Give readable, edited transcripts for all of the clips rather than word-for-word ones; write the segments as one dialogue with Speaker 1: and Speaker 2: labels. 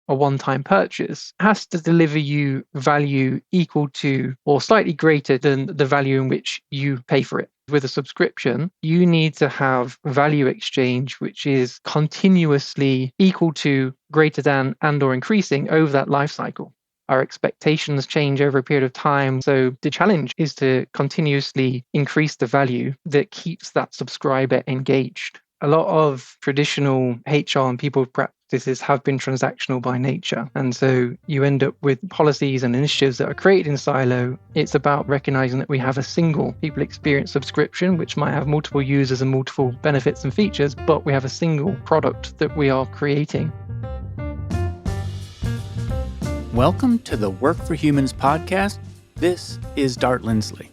Speaker 1: a one-time purchase has to deliver you value equal to or slightly greater than the value in which you pay for it. With a subscription, you need to have value exchange, which is continuously equal to, greater than, and or increasing over that life cycle. Our expectations change over a period of time. So the challenge is to continuously increase the value that keeps that subscriber engaged. A lot of traditional HR and people practices have been transactional by nature. And so you end up with policies and initiatives that are created in silo. It's about recognizing that we have a single people experience subscription, which might have multiple users and multiple benefits and features, but we have a single product that we are creating.
Speaker 2: Welcome to the Work for Humans podcast. This is Dart Lindsley.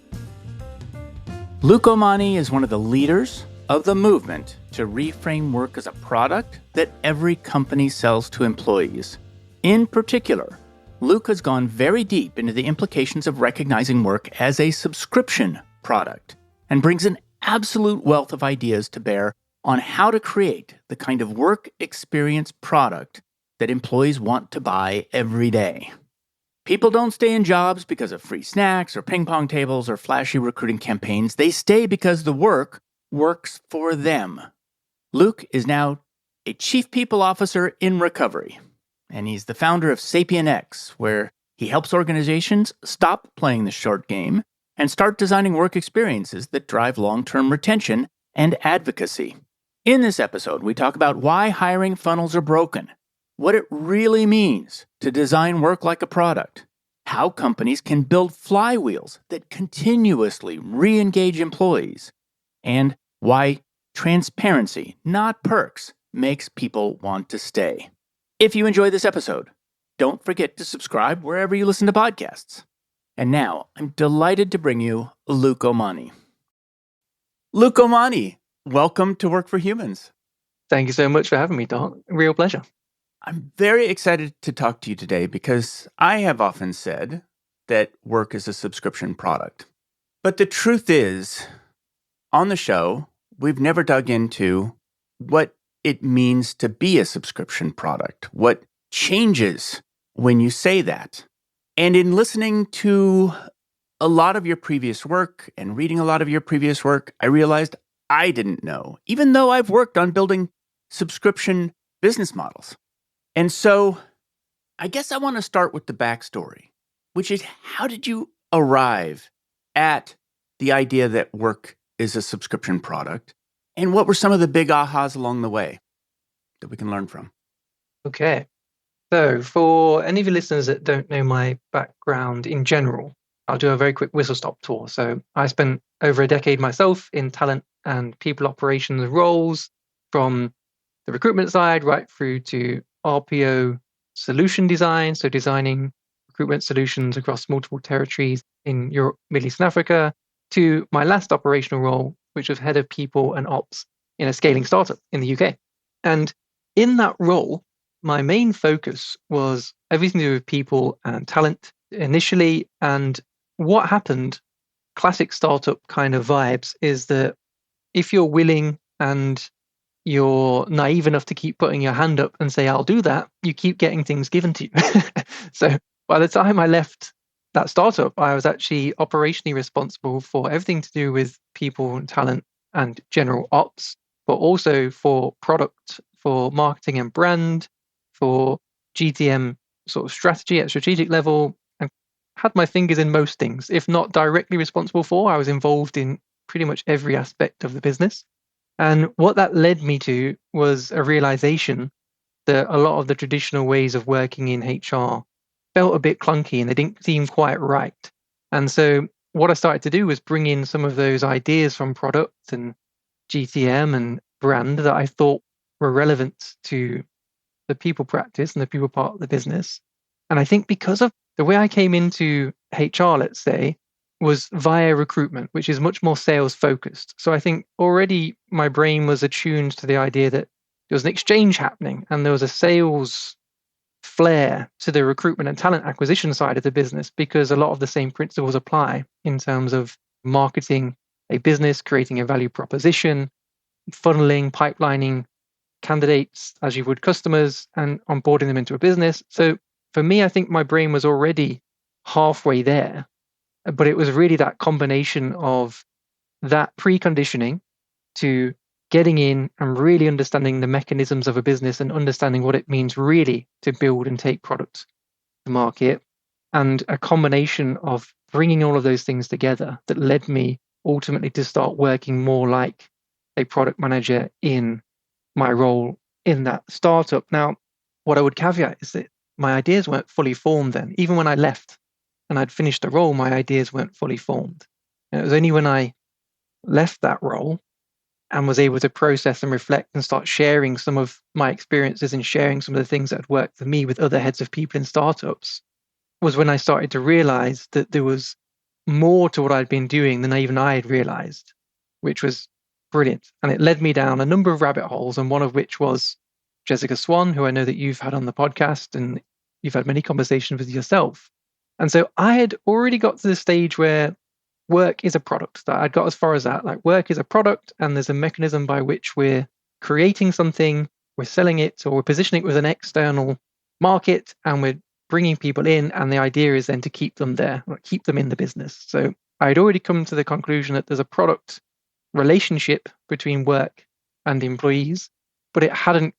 Speaker 2: Luke Omani is one of the leaders of the movement to reframe work as a product that every company sells to employees. In particular, Luke has gone very deep into the implications of recognizing work as a subscription product and brings an absolute wealth of ideas to bear on how to create the kind of work experience product that employees want to buy every day. People don't stay in jobs because of free snacks or ping pong tables or flashy recruiting campaigns. They stay because the work works for them. Luke is now a chief people officer in recovery, and he's the founder of Sapienń, where he helps organizations stop playing the short game and start designing work experiences that drive long-term retention and advocacy. In this episode, we talk about why hiring funnels are broken, what it really means to design work like a product, how companies can build flywheels that continuously re-engage employees, and why transparency, not perks, makes people want to stay. If you enjoy this episode, don't forget to subscribe wherever you listen to podcasts. And now, I'm delighted to bring you Luke Omani. Luke Omani, welcome to Work for Humans.
Speaker 1: Thank you so much for having me, Dart. Real pleasure.
Speaker 2: I'm very excited to talk to you today because I have often said that work is a subscription product. But the truth is, on the show, we've never dug into what it means to be a subscription product, what changes when you say that. And in listening to a lot of your previous work and reading a lot of your previous work, I realized I didn't know, even though I've worked on building subscription business models. And so I guess I want to start with the backstory, which is, how did you arrive at the idea that work is a subscription product? And what were some of the big ahas along the way that we can learn from?
Speaker 1: Okay. So for any of your listeners that don't know my background in general, I'll do a very quick whistle-stop tour. So I spent over a decade myself in talent and people operations roles, from the recruitment side right through to RPO solution design, so designing recruitment solutions across multiple territories in Europe, Middle East and Africa, to my last operational role, which was head of people and ops in a scaling startup in the UK. And in that role, my main focus was everything to do with people and talent initially. And what happened, classic startup kind of vibes, is that if you're willing and you're naive enough to keep putting your hand up and say, I'll do that, you keep getting things given to you. So by the time I left that startup, I was actually operationally responsible for everything to do with people and talent and general ops, but also for product, for marketing and brand, for GTM sort of strategy at strategic level, and had my fingers in most things. If not directly responsible for, I was involved in pretty much every aspect of the business. And what that led me to was a realization that a lot of the traditional ways of working in HR felt a bit clunky and they didn't seem quite right. And so what I started to do was bring in some of those ideas from product and GTM and brand that I thought were relevant to the people practice and the people part of the business. And I think because of the way I came into HR, let's say, was via recruitment, which is much more sales focused. So I think already my brain was attuned to the idea that there was an exchange happening and there was a sales flair to the recruitment and talent acquisition side of the business, because a lot of the same principles apply in terms of marketing a business, creating a value proposition, funneling, pipelining candidates as you would customers and onboarding them into a business. So for me, I think my brain was already halfway there, but it was really that combination of that preconditioning to getting in and really understanding the mechanisms of a business and understanding what it means really to build and take products to market, and a combination of bringing all of those things together that led me ultimately to start working more like a product manager in my role in that startup. Now, what I would caveat is that my ideas weren't fully formed then. Even when I left and I'd finished the role, my ideas weren't fully formed. And it was only when I left that role and was able to process and reflect and start sharing some of my experiences and sharing some of the things that had worked for me with other heads of people in startups, was when I started to realize that there was more to what I'd been doing than even I had realized, which was brilliant. And it led me down a number of rabbit holes, and one of which was Jessica Swan, who I know that you've had on the podcast and you've had many conversations with yourself. And so I had already got to the stage where work is a product. That I'd got as far as that. Like, work is a product, and there's a mechanism by which we're creating something, we're selling it, or we're positioning it with an external market, and we're bringing people in. And the idea is then to keep them there, or keep them in the business. So I'd already come to the conclusion that there's a product relationship between work and employees, but it hadn't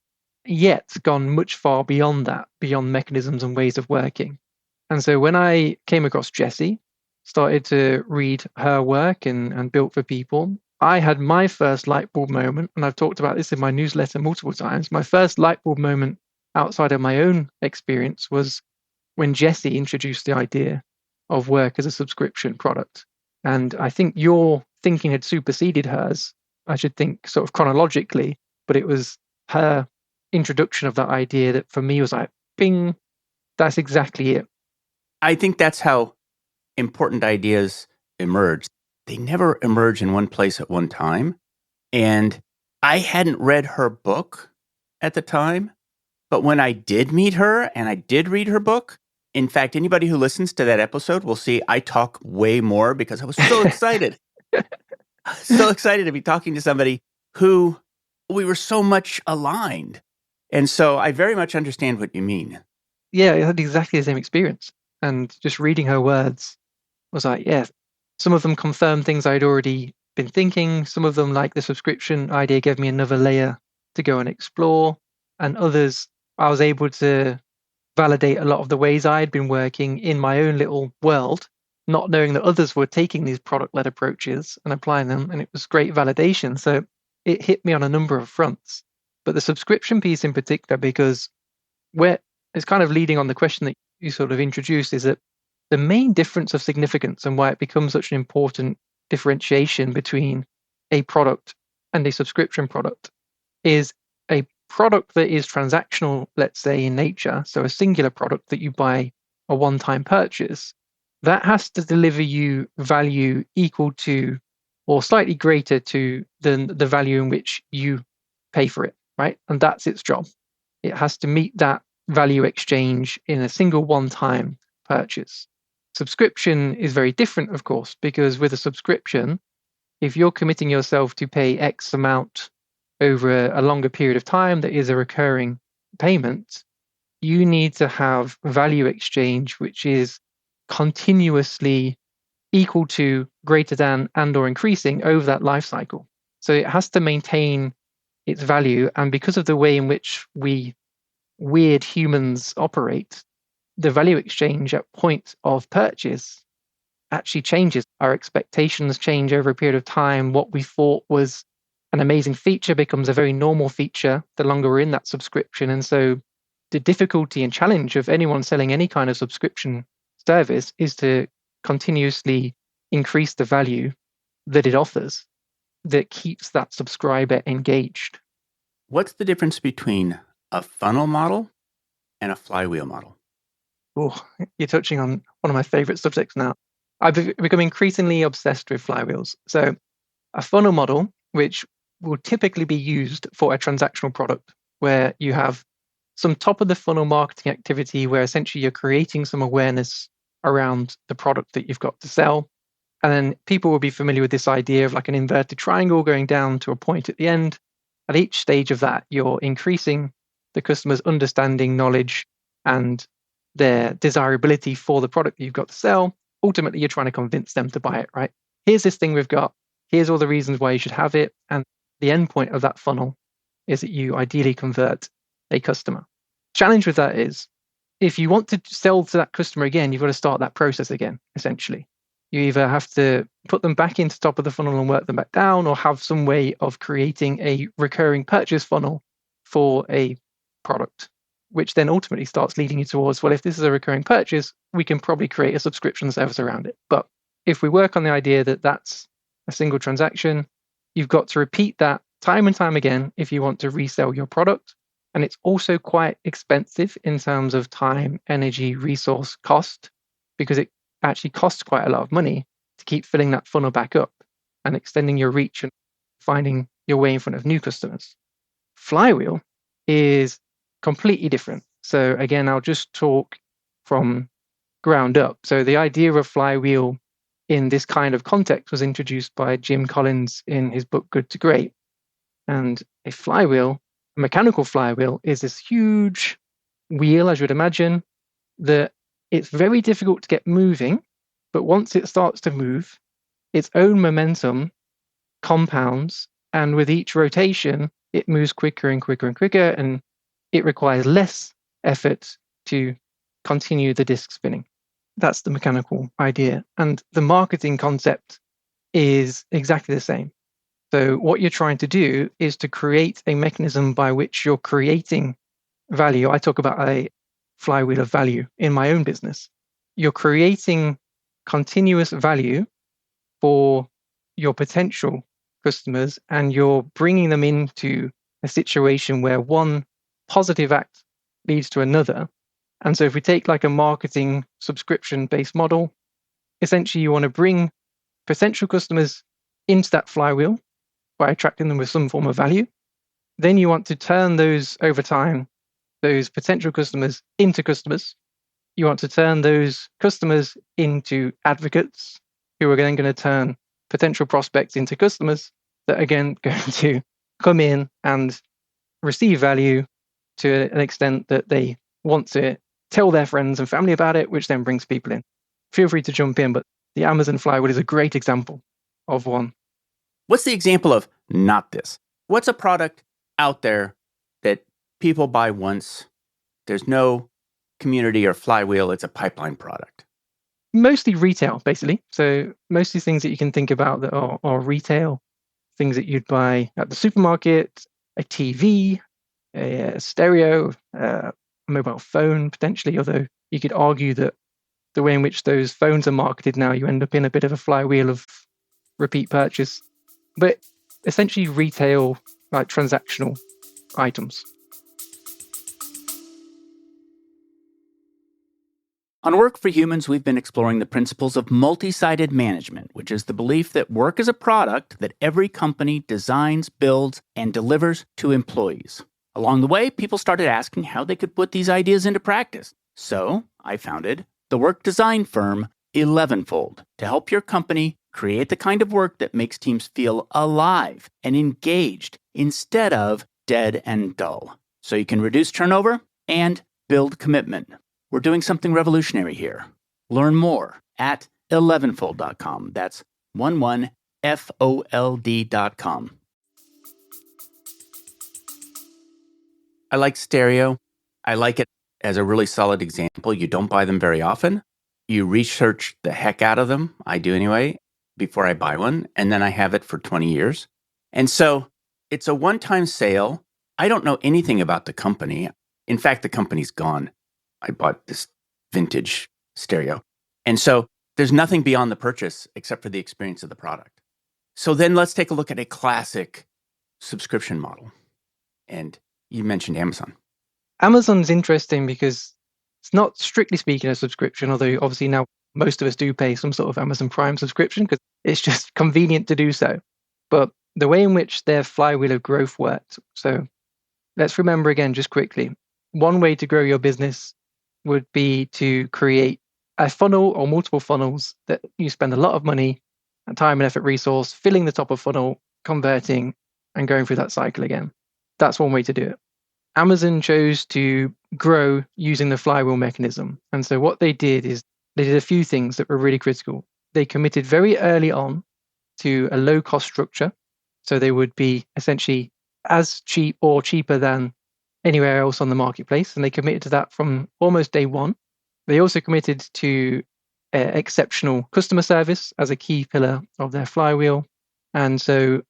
Speaker 1: yet gone much far beyond that, beyond mechanisms and ways of working. And so when I came across Jessie, started to read her work and Built for People, I had my first light bulb moment, and I've talked about this in my newsletter multiple times. My first light bulb moment outside of my own experience was when Jessie introduced the idea of work as a subscription product. And I think your thinking had superseded hers, I should think, sort of chronologically, but it was her introduction of that idea that for me was like, bing, that's exactly it.
Speaker 2: I think that's how important ideas emerge. They never emerge in one place at one time. And I hadn't read her book at the time, but when I did meet her and I did read her book, in fact, anybody who listens to that episode will see I talk way more because I was so excited. So excited to be talking to somebody who we were so much aligned. And so I very much understand what you mean.
Speaker 1: Yeah, I had exactly the same experience. And just reading her words was like, yeah, some of them confirmed things I'd already been thinking. Some of them, like the subscription idea, gave me another layer to go and explore. And others, I was able to validate a lot of the ways I'd been working in my own little world, not knowing that others were taking these product-led approaches and applying them. And it was great validation. So it hit me on a number of fronts. But the subscription piece in particular, because where it's kind of leading on the question that you sort of introduced, is that the main difference of significance and why it becomes such an important differentiation between a product and a subscription product is a product that is transactional, let's say, in nature, so a singular product that you buy a one-time purchase, that has to deliver you value equal to or slightly greater to than the value in which you pay for it, right? And that's its job. It has to meet that value exchange in a single one-time purchase. Subscription is very different, of course, because with a subscription, if you're committing yourself to pay X amount over a longer period of time that is a recurring payment, you need to have value exchange, which is continuously equal to, greater than, and or increasing over that life cycle. So it has to maintain its value. And because of the way in which we weird humans operate, the value exchange at point of purchase actually changes. Our expectations change over a period of time. What we thought was an amazing feature becomes a very normal feature the longer we're in that subscription. And so the difficulty and challenge of anyone selling any kind of subscription service is to continuously increase the value that it offers that keeps that subscriber engaged.
Speaker 2: What's the difference between a funnel model and a flywheel model?
Speaker 1: Oh, you're touching on one of my favorite subjects now. I've become increasingly obsessed with flywheels. So a funnel model, which will typically be used for a transactional product, where you have some top of the funnel marketing activity where essentially you're creating some awareness around the product that you've got to sell. And then people will be familiar with this idea of like an inverted triangle going down to a point at the end. at each stage of that, you're increasing the customer's understanding, knowledge, and their desirability for the product that you've got to sell. Ultimately, you're trying to convince them to buy it, right? Here's this thing we've got. Here's all the reasons why you should have it. And the end point of that funnel is that you ideally convert a customer. Challenge with that is, if you want to sell to that customer again, you've got to start that process again, essentially. You either have to put them back into top of the funnel and work them back down, or have some way of creating a recurring purchase funnel for a product, which then ultimately starts leading you towards, well, if this is a recurring purchase, we can probably create a subscription service around it. But if we work on the idea that that's a single transaction, you've got to repeat that time and time again if you want to resell your product. And it's also quite expensive in terms of time, energy, resource, cost, because it actually costs quite a lot of money to keep filling that funnel back up and extending your reach and finding your way in front of new customers. Flywheel is completely different. So again, I'll just talk from ground up. So the idea of flywheel in this kind of context was introduced by Jim Collins in his book Good to Great. And a flywheel, a mechanical flywheel, is this huge wheel, as you would imagine, that it's very difficult to get moving, but once it starts to move, its own momentum compounds, and with each rotation, it moves quicker and quicker and quicker, and it requires less effort to continue the disc spinning. That's the mechanical idea. And the marketing concept is exactly the same. So what you're trying to do is to create a mechanism by which you're creating value. I talk about a flywheel of value in my own business. You're creating continuous value for your potential customers, and you're bringing them into a situation where one positive act leads to another. And so if we take like a marketing subscription-based model, essentially you want to bring potential customers into that flywheel by attracting them with some form of value. Then you want to turn those over time, those potential customers into customers. You want to turn those customers into advocates who are then going to turn potential prospects into customers that are again going to come in and receive value to an extent that they want to tell their friends and family about it, which then brings people in. Feel free to jump in, but the Amazon flywheel is a great example of one.
Speaker 2: What's the example of not this? What's a product out there that people buy once? There's no community or flywheel. It's a pipeline product.
Speaker 1: Mostly retail, basically. So mostly things that you can think about that are retail, things that you'd buy at the supermarket, a TV, a stereo, a mobile phone, potentially, although you could argue that the way in which those phones are marketed now, you end up in a bit of a flywheel of repeat purchase. But essentially retail, like transactional items.
Speaker 2: On Work for Humans, we've been exploring the principles of multi-sided management, which is the belief that work is a product that every company designs, builds, and delivers to employees. Along the way, people started asking how they could put these ideas into practice. So I founded the work design firm 11fold to help your company create the kind of work that makes teams feel alive and engaged instead of dead and dull, so you can reduce turnover and build commitment. We're doing something revolutionary here. Learn more at 11fold.com. That's 11fold.com. I like stereo. I like it as a really solid example. You don't buy them very often. You research the heck out of them. I do anyway, before I buy one. And then I have it for 20 years. And so it's a one-time sale. I don't know anything about the company. In fact, the company's gone. I bought this vintage stereo. And so there's nothing beyond the purchase except for the experience of the product. So then let's take a look at a classic subscription model. And you mentioned Amazon.
Speaker 1: Amazon's interesting because it's not strictly speaking a subscription, although obviously now most of us do pay some sort of Amazon Prime subscription because it's just convenient to do so. But the way in which their flywheel of growth worked. So let's remember again, just quickly, one way to grow your business would be to create a funnel or multiple funnels that you spend a lot of money and time and effort resource filling the top of funnel, converting, and going through that cycle again. That's one way to do it. Amazon chose to grow using the flywheel mechanism. And so what they did is they did a few things that were really critical. They committed very early on to a low cost structure. So they would be essentially as cheap or cheaper than anywhere else on the marketplace. And they committed to that from almost day one. They also committed to exceptional customer service as a key pillar of their flywheel. And so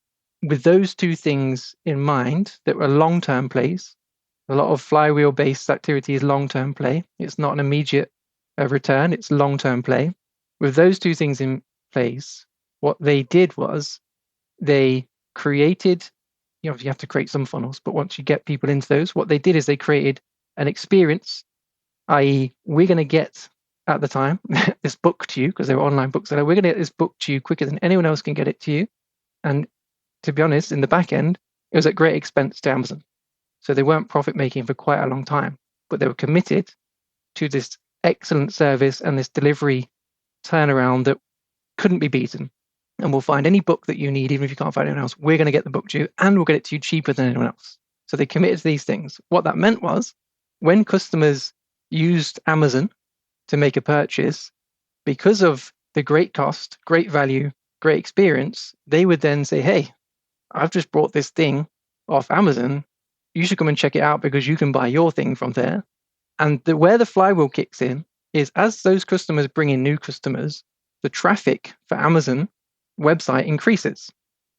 Speaker 1: with those two things in mind that were long-term plays, a lot of flywheel-based activity is long-term play. It's not an immediate return, it's long-term play. With those two things in place, what they did was they created, you have to create some funnels, but once you get people into those, what they did is they created an experience, i.e., we're going to get, at the time, this book to you, because they were online books, we're going to get this book to you quicker than anyone else can get it to you. And to be honest, in the back end, it was at great expense to Amazon. So they weren't profit making for quite a long time, but they were committed to this excellent service and this delivery turnaround that couldn't be beaten. And we'll find any book that you need, even if you can't find anyone else. We're going to get the book to you, and we'll get it to you cheaper than anyone else. So they committed to these things. What that meant was when customers used Amazon to make a purchase, because of the great cost, great value, great experience, they would then say, hey, I've just bought this thing off Amazon. You should come and check it out because you can buy your thing from there. And where the flywheel kicks in is as those customers bring in new customers, the traffic for Amazon website increases.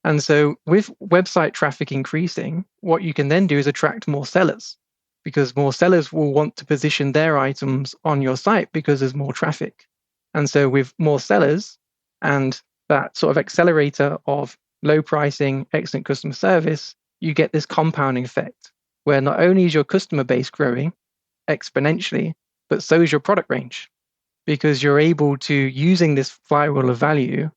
Speaker 1: And so with website traffic increasing, what you can then do is attract more sellers, because more sellers will want to position their items on your site because there's more traffic. And so with more sellers and that sort of accelerator of low pricing, excellent customer service, you get this compounding effect where not only is your customer base growing exponentially, but so is your product range, because you're able to, using this flywheel of value,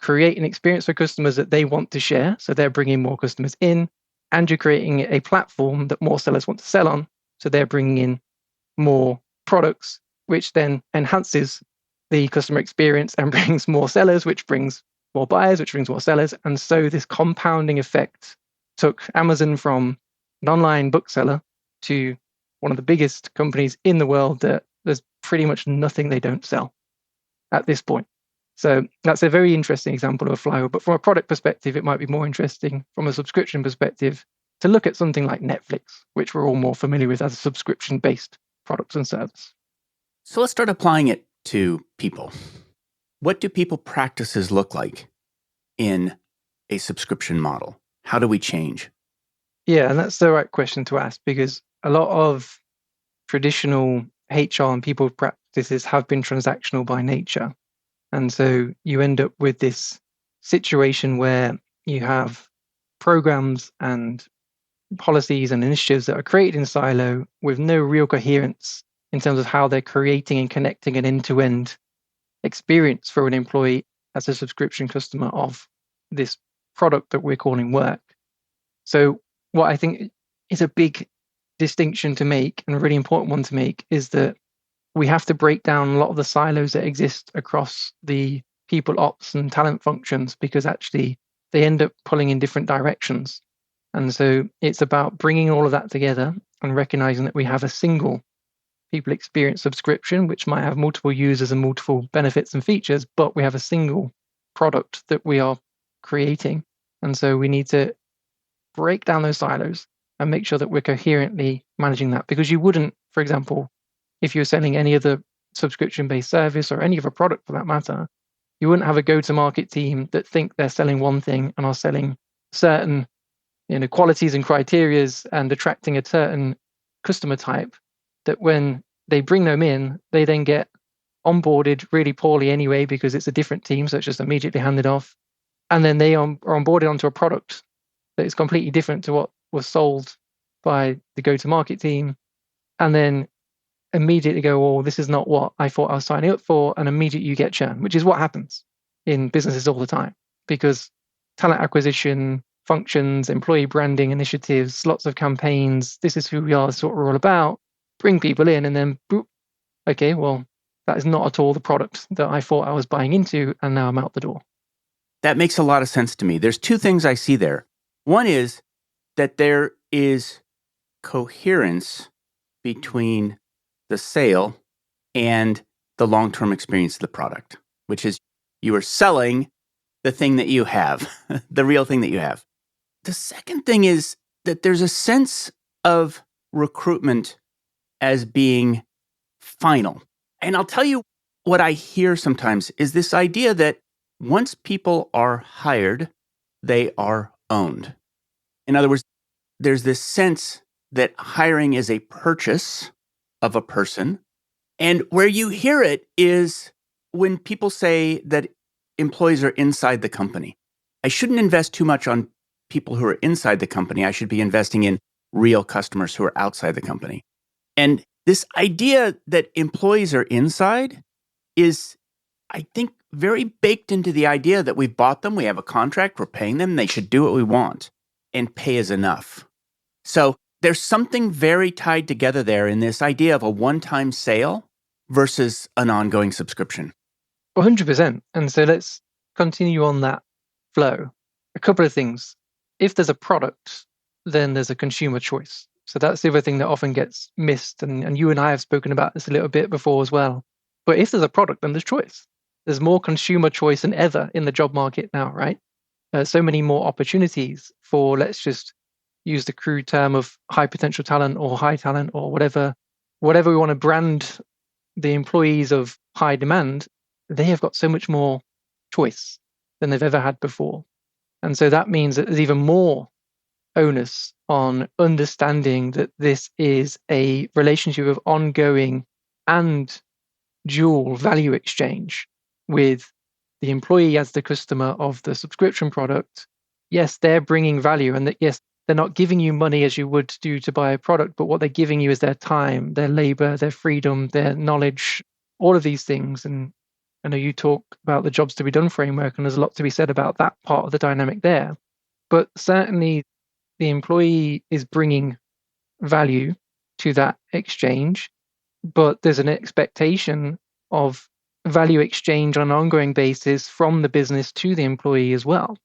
Speaker 1: create an experience for customers that they want to share. So they're bringing more customers in, and you're creating a platform that more sellers want to sell on. So they're bringing in more products, which then enhances the customer experience and brings more sellers, which brings more buyers, which brings more sellers. And so this compounding effect took Amazon from an online bookseller to one of the biggest companies in the world that there's pretty much nothing they don't sell at this point. So that's a very interesting example of a flywheel. But from a product perspective, it might be more interesting from a subscription perspective to look at something like Netflix, which we're all more familiar with as a subscription-based product and service.
Speaker 2: So let's start applying it to people. What do people practices look like in a subscription model? How do we change?
Speaker 1: Yeah, and that's the right question to ask, because a lot of traditional HR and people practices have been transactional by nature. And so you end up with this situation where you have programs and policies and initiatives that are created in silo with no real coherence in terms of how they're creating and connecting an end-to-end experience for an employee as a subscription customer of this product that we're calling work. So what I think is a big distinction to make, and a really important one to make, is that we have to break down a lot of the silos that exist across the people ops and talent functions, because actually they end up pulling in different directions. And so it's about bringing all of that together and recognizing that we have a single people experience subscription, which might have multiple users and multiple benefits and features, but we have a single product that we are creating. And so we need to break down those silos and make sure that we're coherently managing that. Because you wouldn't, for example, if you're selling any other subscription-based service or any other product for that matter, you wouldn't have a go-to-market team that think they're selling one thing and are selling certain qualities and criterias and attracting a certain customer type, that when they bring them in, they then get onboarded really poorly anyway because it's a different team, so it's just immediately handed off. And then they are onboarded onto a product that is completely different to what was sold by the go-to-market team. And then immediately go, oh, this is not what I thought I was signing up for, and immediately you get churn, which is what happens in businesses all the time, because talent acquisition functions, employee branding initiatives, lots of campaigns, this is who we are, this is what we're all about, bring people in, and then boop, okay, well, that is not at all the product that I thought I was buying into, and now I'm out the door.
Speaker 2: That makes a lot of sense to me. There's two things I see there. One is that there is coherence between the sale and the long-term experience of the product, which is you are selling the thing that you have, the real thing that you have. The second thing is that there's a sense of recruitment as being final. And I'll tell you what I hear sometimes is this idea that once people are hired, they are owned. In other words, there's this sense that hiring is a purchase of a person. And where you hear it is when people say that employees are inside the company. I shouldn't invest too much on people who are inside the company. I should be investing in real customers who are outside the company. And this idea that employees are inside is, I think, very baked into the idea that we've bought them, we have a contract, we're paying them, they should do what we want, and pay is enough. So there's something very tied together there in this idea of a one-time sale versus an ongoing subscription.
Speaker 1: 100%. And so let's continue on that flow. A couple of things. If there's a product, then there's a consumer choice. So that's the other thing that often gets missed. And you and I have spoken about this a little bit before as well. But if there's a product, then there's choice. There's more consumer choice than ever in the job market now, right? So many more opportunities for, let's just use the crude term of high potential talent or high talent or whatever we want to brand the employees of high demand. They have got so much more choice than they've ever had before. And so that means that there's even more onus on understanding that this is a relationship of ongoing and dual value exchange with the employee as the customer of the subscription product. Yes, they're bringing value, and that, yes, they're not giving you money as you would do to buy a product, but what they're giving you is their time, their labor, their freedom, their knowledge, all of these things. And I know you talk about the jobs to be done framework, and there's a lot to be said about that part of the dynamic there. But certainly the employee is bringing value to that exchange, but there's an expectation of value exchange on an ongoing basis from the business to the employee as well.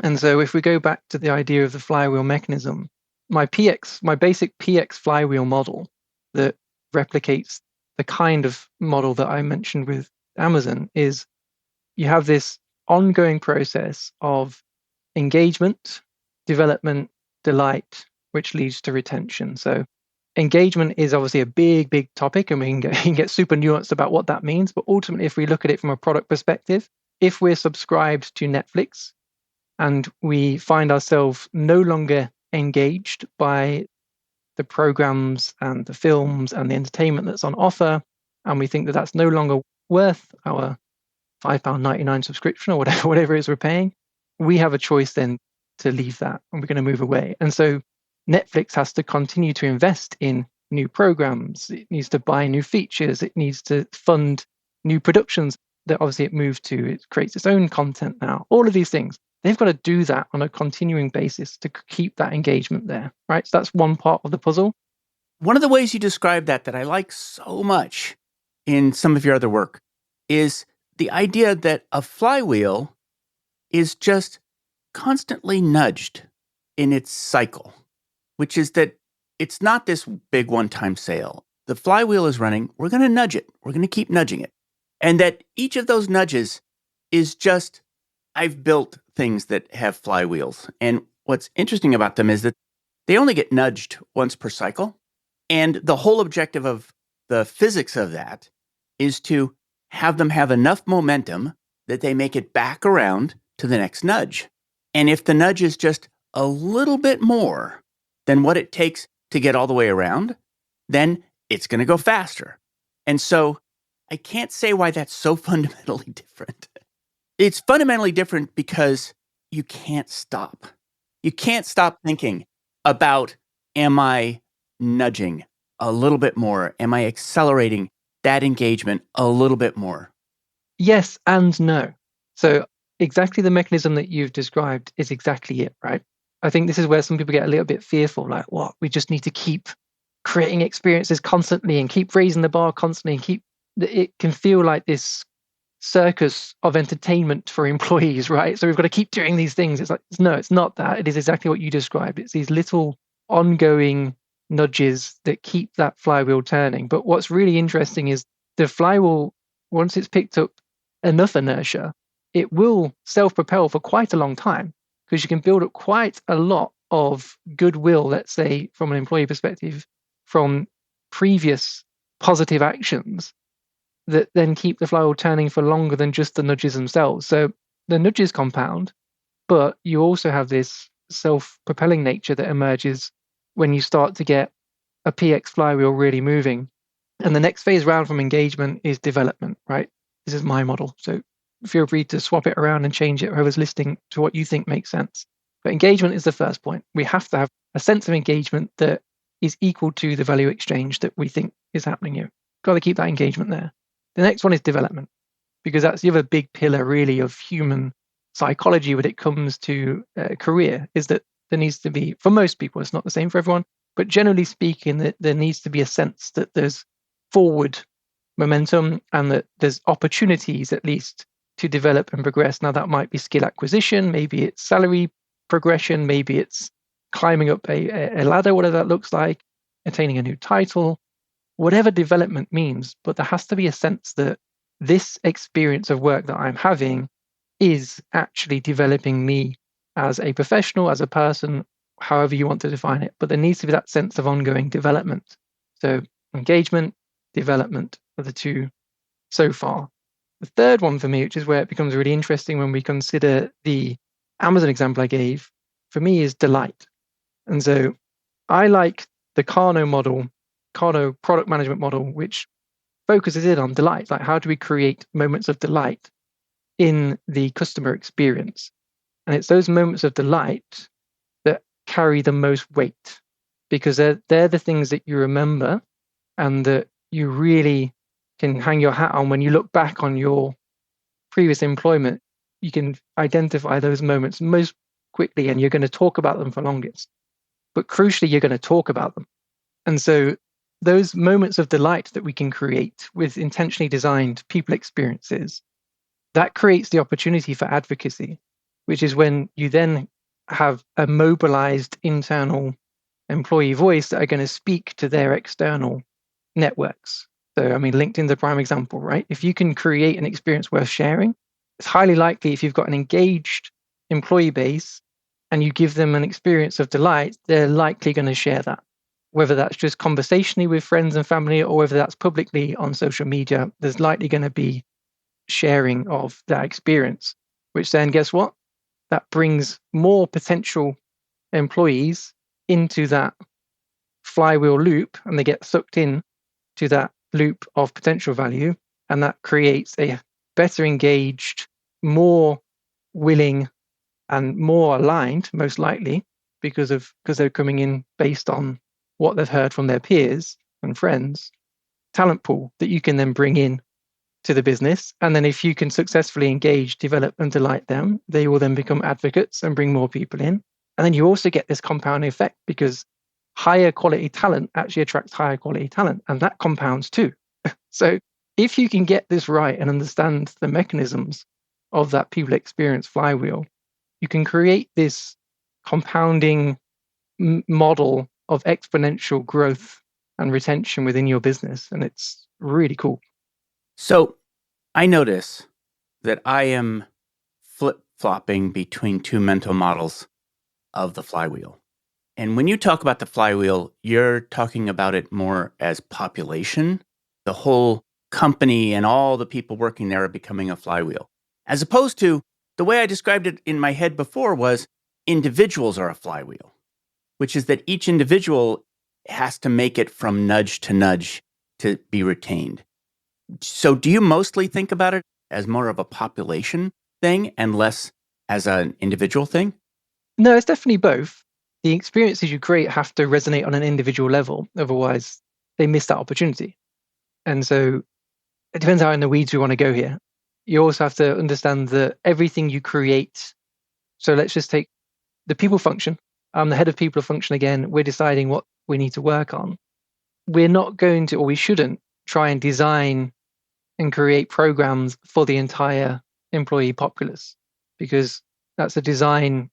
Speaker 1: And so if we go back to the idea of the flywheel mechanism, my basic PX flywheel model that replicates the kind of model that I mentioned with Amazon is you have this ongoing process of engagement, development, delight, which leads to retention. So engagement is obviously a big topic, and we can get super nuanced about what that means. But ultimately, if we look at it from a product perspective, if we're subscribed to Netflix and we find ourselves no longer engaged by the programs and the films and the entertainment that's on offer, and we think that that's no longer worth our £5.99 subscription or whatever it is we're paying, we have a choice then to leave that, and we're going to move away. And so Netflix has to continue to invest in new programs. It needs to buy new features. It needs to fund new productions that obviously it moved to. It creates its own content now. All of these things, they've got to do that on a continuing basis to keep that engagement there, right? So that's one part of the puzzle.
Speaker 2: One of the ways you describe that I like so much in some of your other work is the idea that a flywheel is just constantly nudged in its cycle, which is that it's not this big one-time sale. The flywheel is running. We're going to nudge it. We're going to keep nudging it. And that each of those nudges is just, I've built things that have flywheels. And what's interesting about them is that they only get nudged once per cycle. And the whole objective of the physics of that is to have them have enough momentum that they make it back around to the next nudge. And if the nudge is just a little bit more than what it takes to get all the way around, then it's going to go faster. And so I can't say why that's so fundamentally different. It's fundamentally different because you can't stop. You can't stop thinking about, am I nudging a little bit more? Am I accelerating that engagement a little bit more?
Speaker 1: Yes and no. So exactly the mechanism that you've described is exactly it, right? I think this is where some people get a little bit fearful, like, what? We just need to keep creating experiences constantly and keep raising the bar constantly and it can feel like this circus of entertainment for employees, right? So we've got to keep doing these things. It's like, no, it's not that. It is exactly what you described. It's these little ongoing nudges that keep that flywheel turning. But what's really interesting is the flywheel, once it's picked up enough inertia, it will self-propel for quite a long time, because you can build up quite a lot of goodwill, let's say, from an employee perspective, from previous positive actions that then keep the flywheel turning for longer than just the nudges themselves. So the nudges compound, but you also have this self-propelling nature that emerges when you start to get a PX flywheel really moving. And the next phase round from engagement is development, right? This is my model. So feel free to swap it around and change it, whoever's listening, to what you think makes sense. But engagement is the first point. We have to have a sense of engagement that is equal to the value exchange that we think is happening here. Got to keep that engagement there. The next one is development, because that's the other big pillar, really, of human psychology when it comes to career, is that there needs to be, for most people, it's not the same for everyone, but generally speaking, that there needs to be a sense that there's forward momentum and that there's opportunities, at least, to develop and progress. Now, that might be skill acquisition, maybe it's salary progression, maybe it's climbing up a ladder, whatever that looks like, attaining a new title, whatever development means. But there has to be a sense that this experience of work that I'm having is actually developing me as a professional, as a person, however you want to define it. But there needs to be that sense of ongoing development. So engagement, development are the two so far. The third one for me, which is where it becomes really interesting when we consider the Amazon example I gave, for me is delight. And so I like the Kano model, Kano product management model, which focuses in on delight. Like, how do we create moments of delight in the customer experience? And it's those moments of delight that carry the most weight, because they're the things that you remember and that you really can hang your hat on when you look back on your previous employment. You can identify those moments most quickly, and you're going to talk about them for longest. But crucially, you're going to talk about them. And so those moments of delight that we can create with intentionally designed people experiences, that creates the opportunity for advocacy, which is when you then have a mobilized internal employee voice that are going to speak to their external networks. So, I mean, LinkedIn's a prime example, right? If you can create an experience worth sharing, it's highly likely, if you've got an engaged employee base and you give them an experience of delight, they're likely going to share that. Whether that's just conversationally with friends and family, or whether that's publicly on social media, there's likely going to be sharing of that experience, which then, guess what? That brings more potential employees into that flywheel loop, and they get sucked in to that loop of potential value. And that creates a better engaged, more willing, and more aligned, most likely, because they're coming in based on what they've heard from their peers and friends, talent pool that you can then bring in to the business. And then if you can successfully engage, develop, and delight them, they will then become advocates and bring more people in. And then you also get this compounding effect, because higher quality talent actually attracts higher quality talent, and that compounds too. So if you can get this right and understand the mechanisms of that people experience flywheel, you can create this compounding model of exponential growth and retention within your business. And it's really cool.
Speaker 2: So I notice that I am flip-flopping between two mental models of the flywheel. And when you talk about the flywheel, you're talking about it more as population. The whole company and all the people working there are becoming a flywheel. As opposed to the way I described it in my head before was individuals are a flywheel, which is that each individual has to make it from nudge to nudge to be retained. So do you mostly think about it as more of a population thing and less as an individual thing?
Speaker 1: No, it's definitely both. The experiences you create have to resonate on an individual level. Otherwise, they miss that opportunity. And so it depends how in the weeds we want to go here. You also have to understand that everything you create. So let's just take the people function. I'm the head of people function again. We're deciding what we need to work on. We're not going to, or we shouldn't, try and design and create programs for the entire employee populace, because that's a design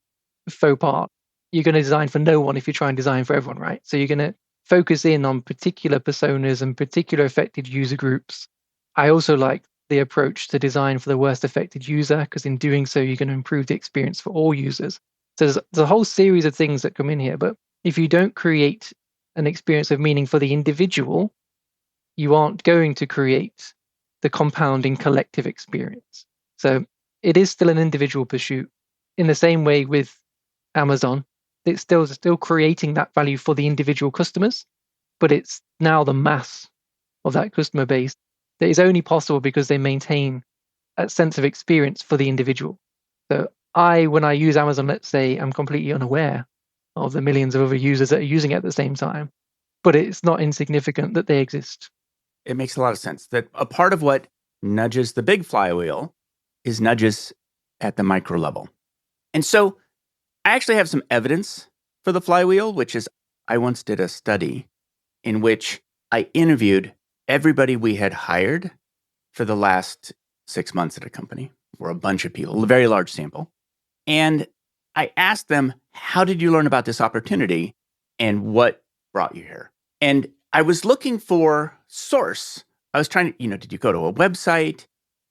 Speaker 1: faux pas. You're going to design for no one if you try and design for everyone, right? So you're going to focus in on particular personas and particular affected user groups. I also like the approach to design for the worst affected user, because in doing so, you're going to improve the experience for all users. So there's a whole series of things that come in here. But if you don't create an experience of meaning for the individual, you aren't going to create the compounding collective experience. So it is still an individual pursuit. In the same way with Amazon, it's still creating that value for the individual customers, but it's now the mass of that customer base that is only possible because they maintain a sense of experience for the individual. So when I use Amazon, let's say, I'm completely unaware of the millions of other users that are using it at the same time, but it's not insignificant that they exist.
Speaker 2: It makes a lot of sense that a part of what nudges the big flywheel is nudges at the micro level. And so I actually have some evidence for the flywheel, which is I once did a study in which I interviewed everybody we had hired for the last 6 months at a company, for a bunch of people, a very large sample. And I asked them, how did you learn about this opportunity and what brought you here? And I was looking for source. I was trying to, did you go to a website?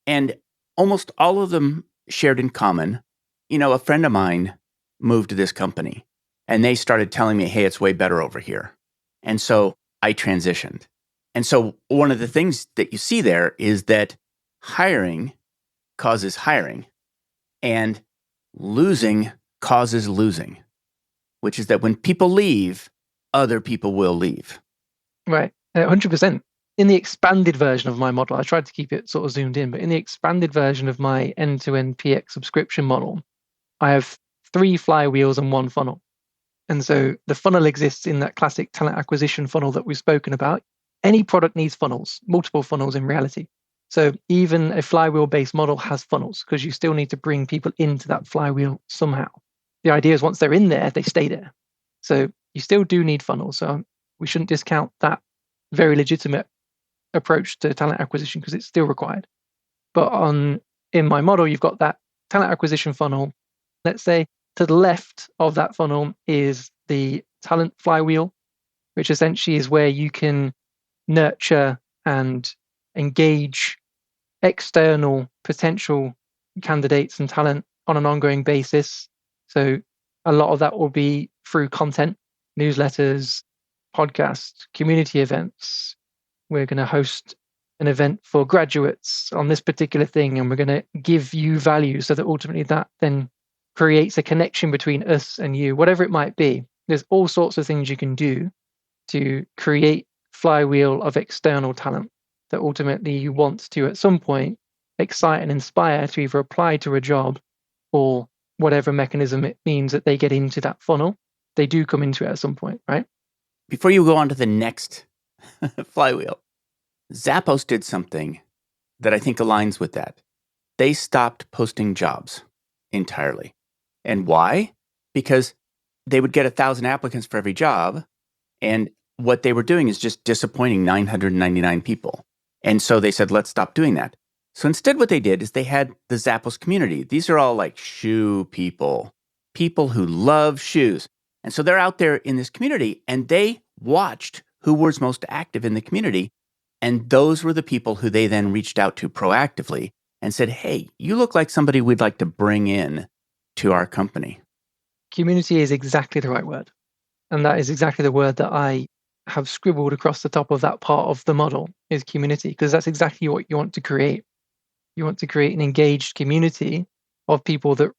Speaker 2: And almost all of them shared in common, a friend of mine moved to this company and they started telling me, hey, it's way better over here. And so I transitioned. And so one of the things that you see there is that hiring causes hiring and losing causes losing, which is that when people leave, other people will leave.
Speaker 1: Right, 100%. In the expanded version of my model, I tried to keep it sort of zoomed in, but in the expanded version of my end-to-end PX subscription model, I have 3 flywheels and 1 funnel. And so the funnel exists in that classic talent acquisition funnel that we've spoken about. Any product needs funnels, multiple funnels in reality. So even a flywheel-based model has funnels because you still need to bring people into that flywheel somehow. The idea is once they're in there, they stay there. So you still do need funnels. So we shouldn't discount that very legitimate approach to talent acquisition because it's still required. But in my model, you've got that talent acquisition funnel. Let's say to the left of that funnel is the talent flywheel, which essentially is where you can nurture and engage external potential candidates and talent on an ongoing basis. So a lot of that will be through content, newsletters, podcasts, community events. We're going to host an event for graduates on this particular thing, and we're going to give you value so that ultimately that then creates a connection between us and you, whatever it might be. There's all sorts of things you can do to create flywheel of external talent that ultimately you want to, at some point, excite and inspire to either apply to a job or whatever mechanism it means that they get into that funnel. They do come into it at some point, right?
Speaker 2: Before you go on to the next flywheel, Zappos did something that I think aligns with that. They stopped posting jobs entirely. And why? Because they would get 1,000 applicants for every job. And what they were doing is just disappointing 999 people. And so they said, let's stop doing that. So instead what they did is they had the Zappos community. These are all like shoe people who love shoes. And so they're out there in this community and they watched who was most active in the community. And those were the people who they then reached out to proactively and said, hey, you look like somebody we'd like to bring in to our company.
Speaker 1: Community is exactly the right word. And that is exactly the word that I have scribbled across the top of that part of the model is community, because that's exactly what you want to create. You want to create an engaged community of people that,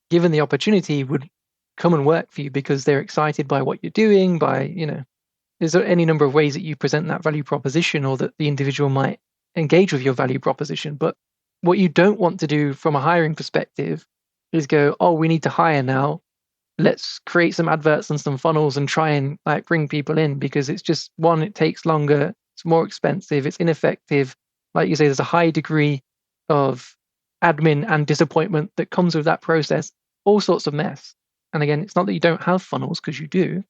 Speaker 1: given the opportunity, would come and work for you because they're excited by what you're doing, there's any number of ways that you present that value proposition or that the individual might engage with your value proposition. But what you don't want to do from a hiring perspective is go, oh, we need to hire now. Let's create some adverts and some funnels and try and bring people in, because it's just, one, it takes longer, it's more expensive, it's ineffective. Like you say, there's a high degree of admin and disappointment that comes with that process, all sorts of mess. And again, it's not that you don't have funnels, because you do,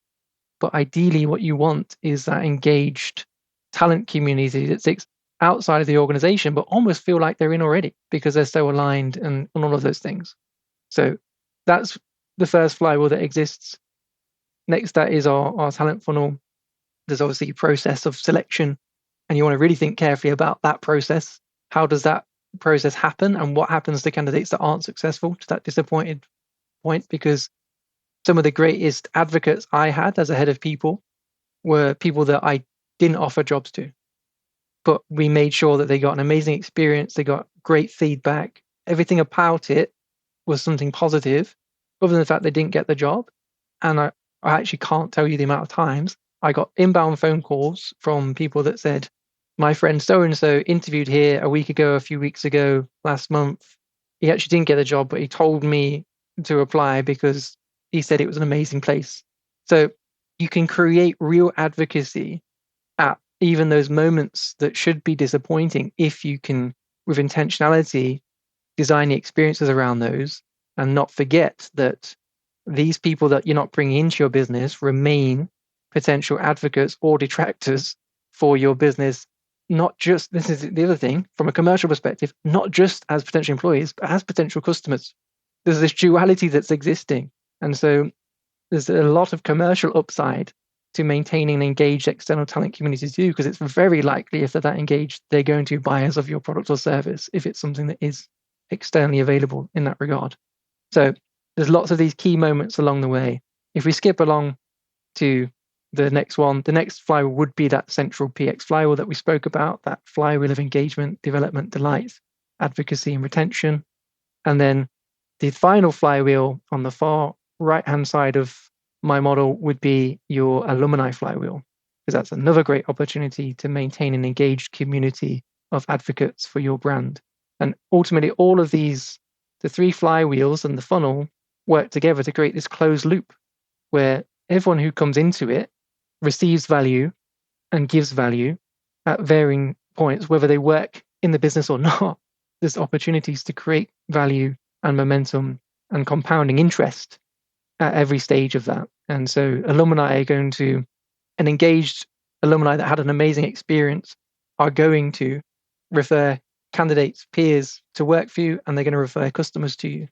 Speaker 1: but ideally what you want is that engaged talent community that's outside of the organization, but almost feel like they're in already because they're so aligned and on all of those things. So that's the first flywheel that exists. Next, that is our talent funnel. There's obviously a process of selection, and you want to really think carefully about that process. How does that process happen, and what happens to candidates that aren't successful, to that disappointed point? Because some of the greatest advocates I had as a head of people were people that I didn't offer jobs to, but we made sure that they got an amazing experience, they got great feedback, everything about it was something positive, other than the fact they didn't get the job. And I actually can't tell you the amount of times I got inbound phone calls from people that said, my friend so-and-so interviewed here a week ago, a few weeks ago, last month. He actually didn't get the job, but he told me to apply because he said it was an amazing place. So you can create real advocacy at even those moments that should be disappointing if you can, with intentionality, design the experiences around those and not forget that these people that you're not bringing into your business remain potential advocates or detractors for your business. Not just, this is the other thing, from a commercial perspective, not just as potential employees, but as potential customers. There's this duality that's existing. And so there's a lot of commercial upside to maintaining an engaged external talent community too, because it's very likely if they're that engaged, they're going to be buyers of your product or service if it's something that is externally available in that regard. So there's lots of these key moments along the way. If we skip along to the next one, the next flywheel would be that central PX flywheel that we spoke about, that flywheel of engagement, development, delight, advocacy, and retention. And then the final flywheel on the far right-hand side of my model would be your alumni flywheel, because that's another great opportunity to maintain an engaged community of advocates for your brand. And ultimately, all of these, the three flywheels and the funnel, work together to create this closed loop where everyone who comes into it receives value and gives value at varying points, whether they work in the business or not. There's opportunities to create value and momentum and compounding interest at every stage of that. And so alumni are going to, an engaged alumni that had an amazing experience are going to refer candidates, peers to work for you, and they're going to refer customers to you.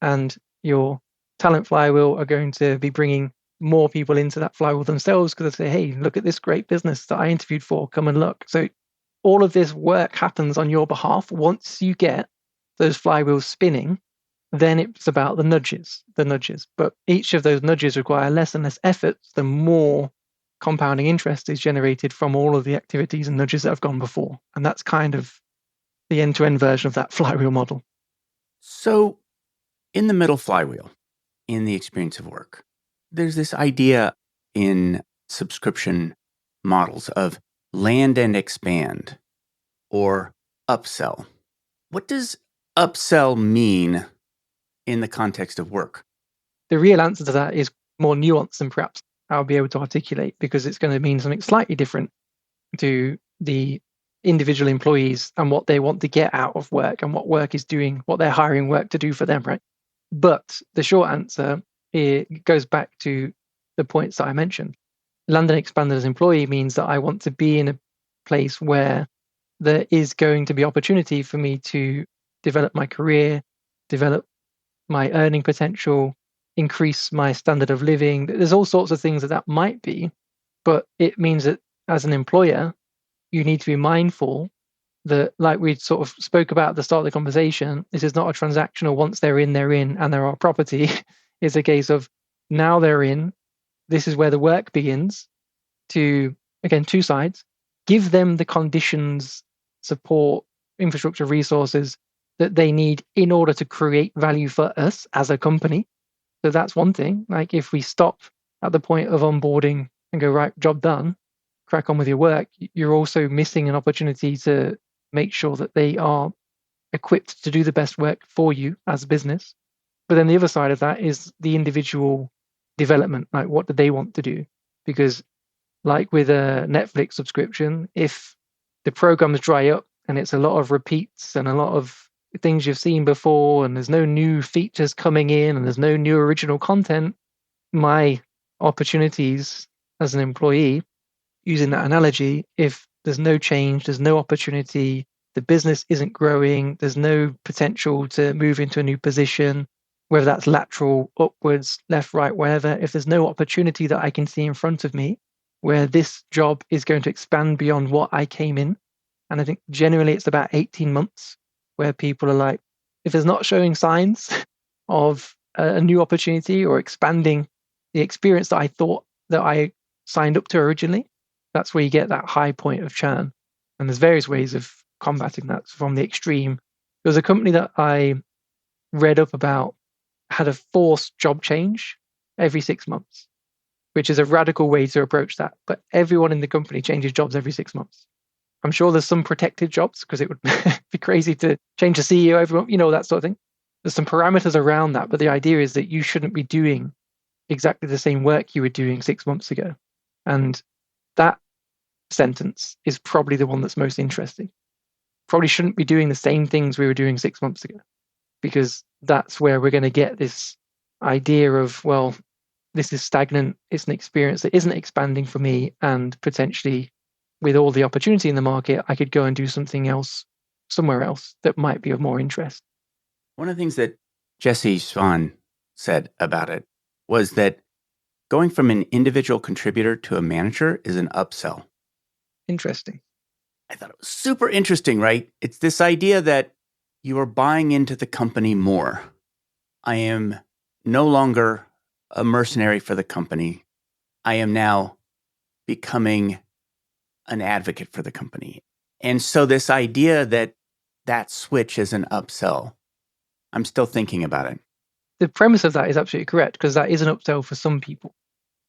Speaker 1: And your talent flywheel are going to be bringing more people into that flywheel themselves because they say, hey, look at this great business that I interviewed for, come and look. So all of this work happens on your behalf. Once you get those flywheels spinning, then it's about the nudges. But each of those nudges require less and less effort, the more compounding interest is generated from all of the activities and nudges that have gone before. And that's kind of the end-to-end version of that flywheel model.
Speaker 2: So in the middle flywheel, in the experience of work, there's this idea in subscription models of land and expand or upsell. What does upsell mean in the context of work?
Speaker 1: The real answer to that is more nuanced than perhaps I'll be able to articulate, because it's going to mean something slightly different to the individual employees and what they want to get out of work and what work is doing, what they're hiring work to do for them, right? But the short answer, it goes back to the points that I mentioned. Land and expand as an employee means that I want to be in a place where there is going to be opportunity for me to develop my career, develop my earning potential, increase my standard of living. There's all sorts of things that might be, but it means that as an employer, you need to be mindful that, like we sort of spoke about at the start of the conversation, this is not a transactional once they're in, and they're our property. It's a case of now they're in, this is where the work begins to, again, two sides, give them the conditions, support, infrastructure, resources that they need in order to create value for us as a company. So that's one thing. Like if we stop at the point of onboarding and go, right, job done, crack on with your work, you're also missing an opportunity to make sure that they are equipped to do the best work for you as a business. But then the other side of that is the individual development. Like what do they want to do? Because like with a Netflix subscription, if the programs dry up and it's a lot of repeats and a lot of things you've seen before and there's no new features coming in and there's no new original content, my opportunities as an employee, using that analogy, if there's no change, there's no opportunity, the business isn't growing, there's no potential to move into a new position, whether that's lateral, upwards, left, right, wherever, if there's no opportunity that I can see in front of me where this job is going to expand beyond what I came in. And I think generally it's about 18 months where people are like, if it's not showing signs of a new opportunity or expanding the experience that I thought that I signed up to originally, that's where you get that high point of churn. And there's various ways of combating that. From the extreme, there was a company that I read up about had a forced job change every 6 months, which is a radical way to approach that. But everyone in the company changes jobs every 6 months. I'm sure there's some protected jobs because it would be crazy to change the CEO, everyone, that sort of thing. There's some parameters around that, but the idea is that you shouldn't be doing exactly the same work you were doing 6 months ago. And that sentence is probably the one that's most interesting. Probably shouldn't be doing the same things we were doing 6 months ago, because that's where we're going to get this idea of, well, this is stagnant. It's an experience that isn't expanding for me, and potentially with all the opportunity in the market, I could go and do something else somewhere else that might be of more interest.
Speaker 2: One of the things that Jesse Swan said about it was that going from an individual contributor to a manager is an upsell.
Speaker 1: Interesting.
Speaker 2: I thought it was super interesting, right? It's this idea that you are buying into the company more. I am no longer a mercenary for the company. I am now becoming an advocate for the company. And so this idea that switch is an upsell, I'm still thinking about it.
Speaker 1: The premise of that is absolutely correct, because that is an upsell for some people,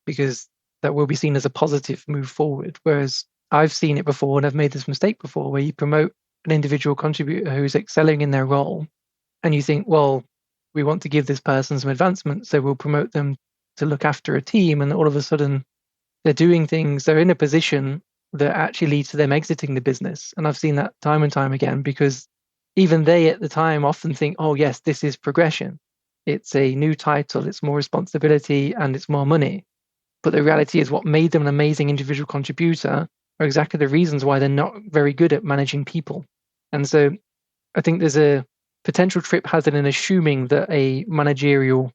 Speaker 1: because that will be seen as a positive move forward. Whereas I've seen it before, and I've made this mistake before, where you promote an individual contributor who's excelling in their role, and you think, well, we want to give this person some advancement, so we'll promote them to look after a team, and all of a sudden they're doing things, they're in a position that actually leads to them exiting the business. And I've seen that time and time again, because even they at the time often think, oh yes, this is progression. It's a new title, it's more responsibility, and it's more money. But the reality is what made them an amazing individual contributor are exactly the reasons why they're not very good at managing people. And so I think there's a potential trip hazard in assuming that a managerial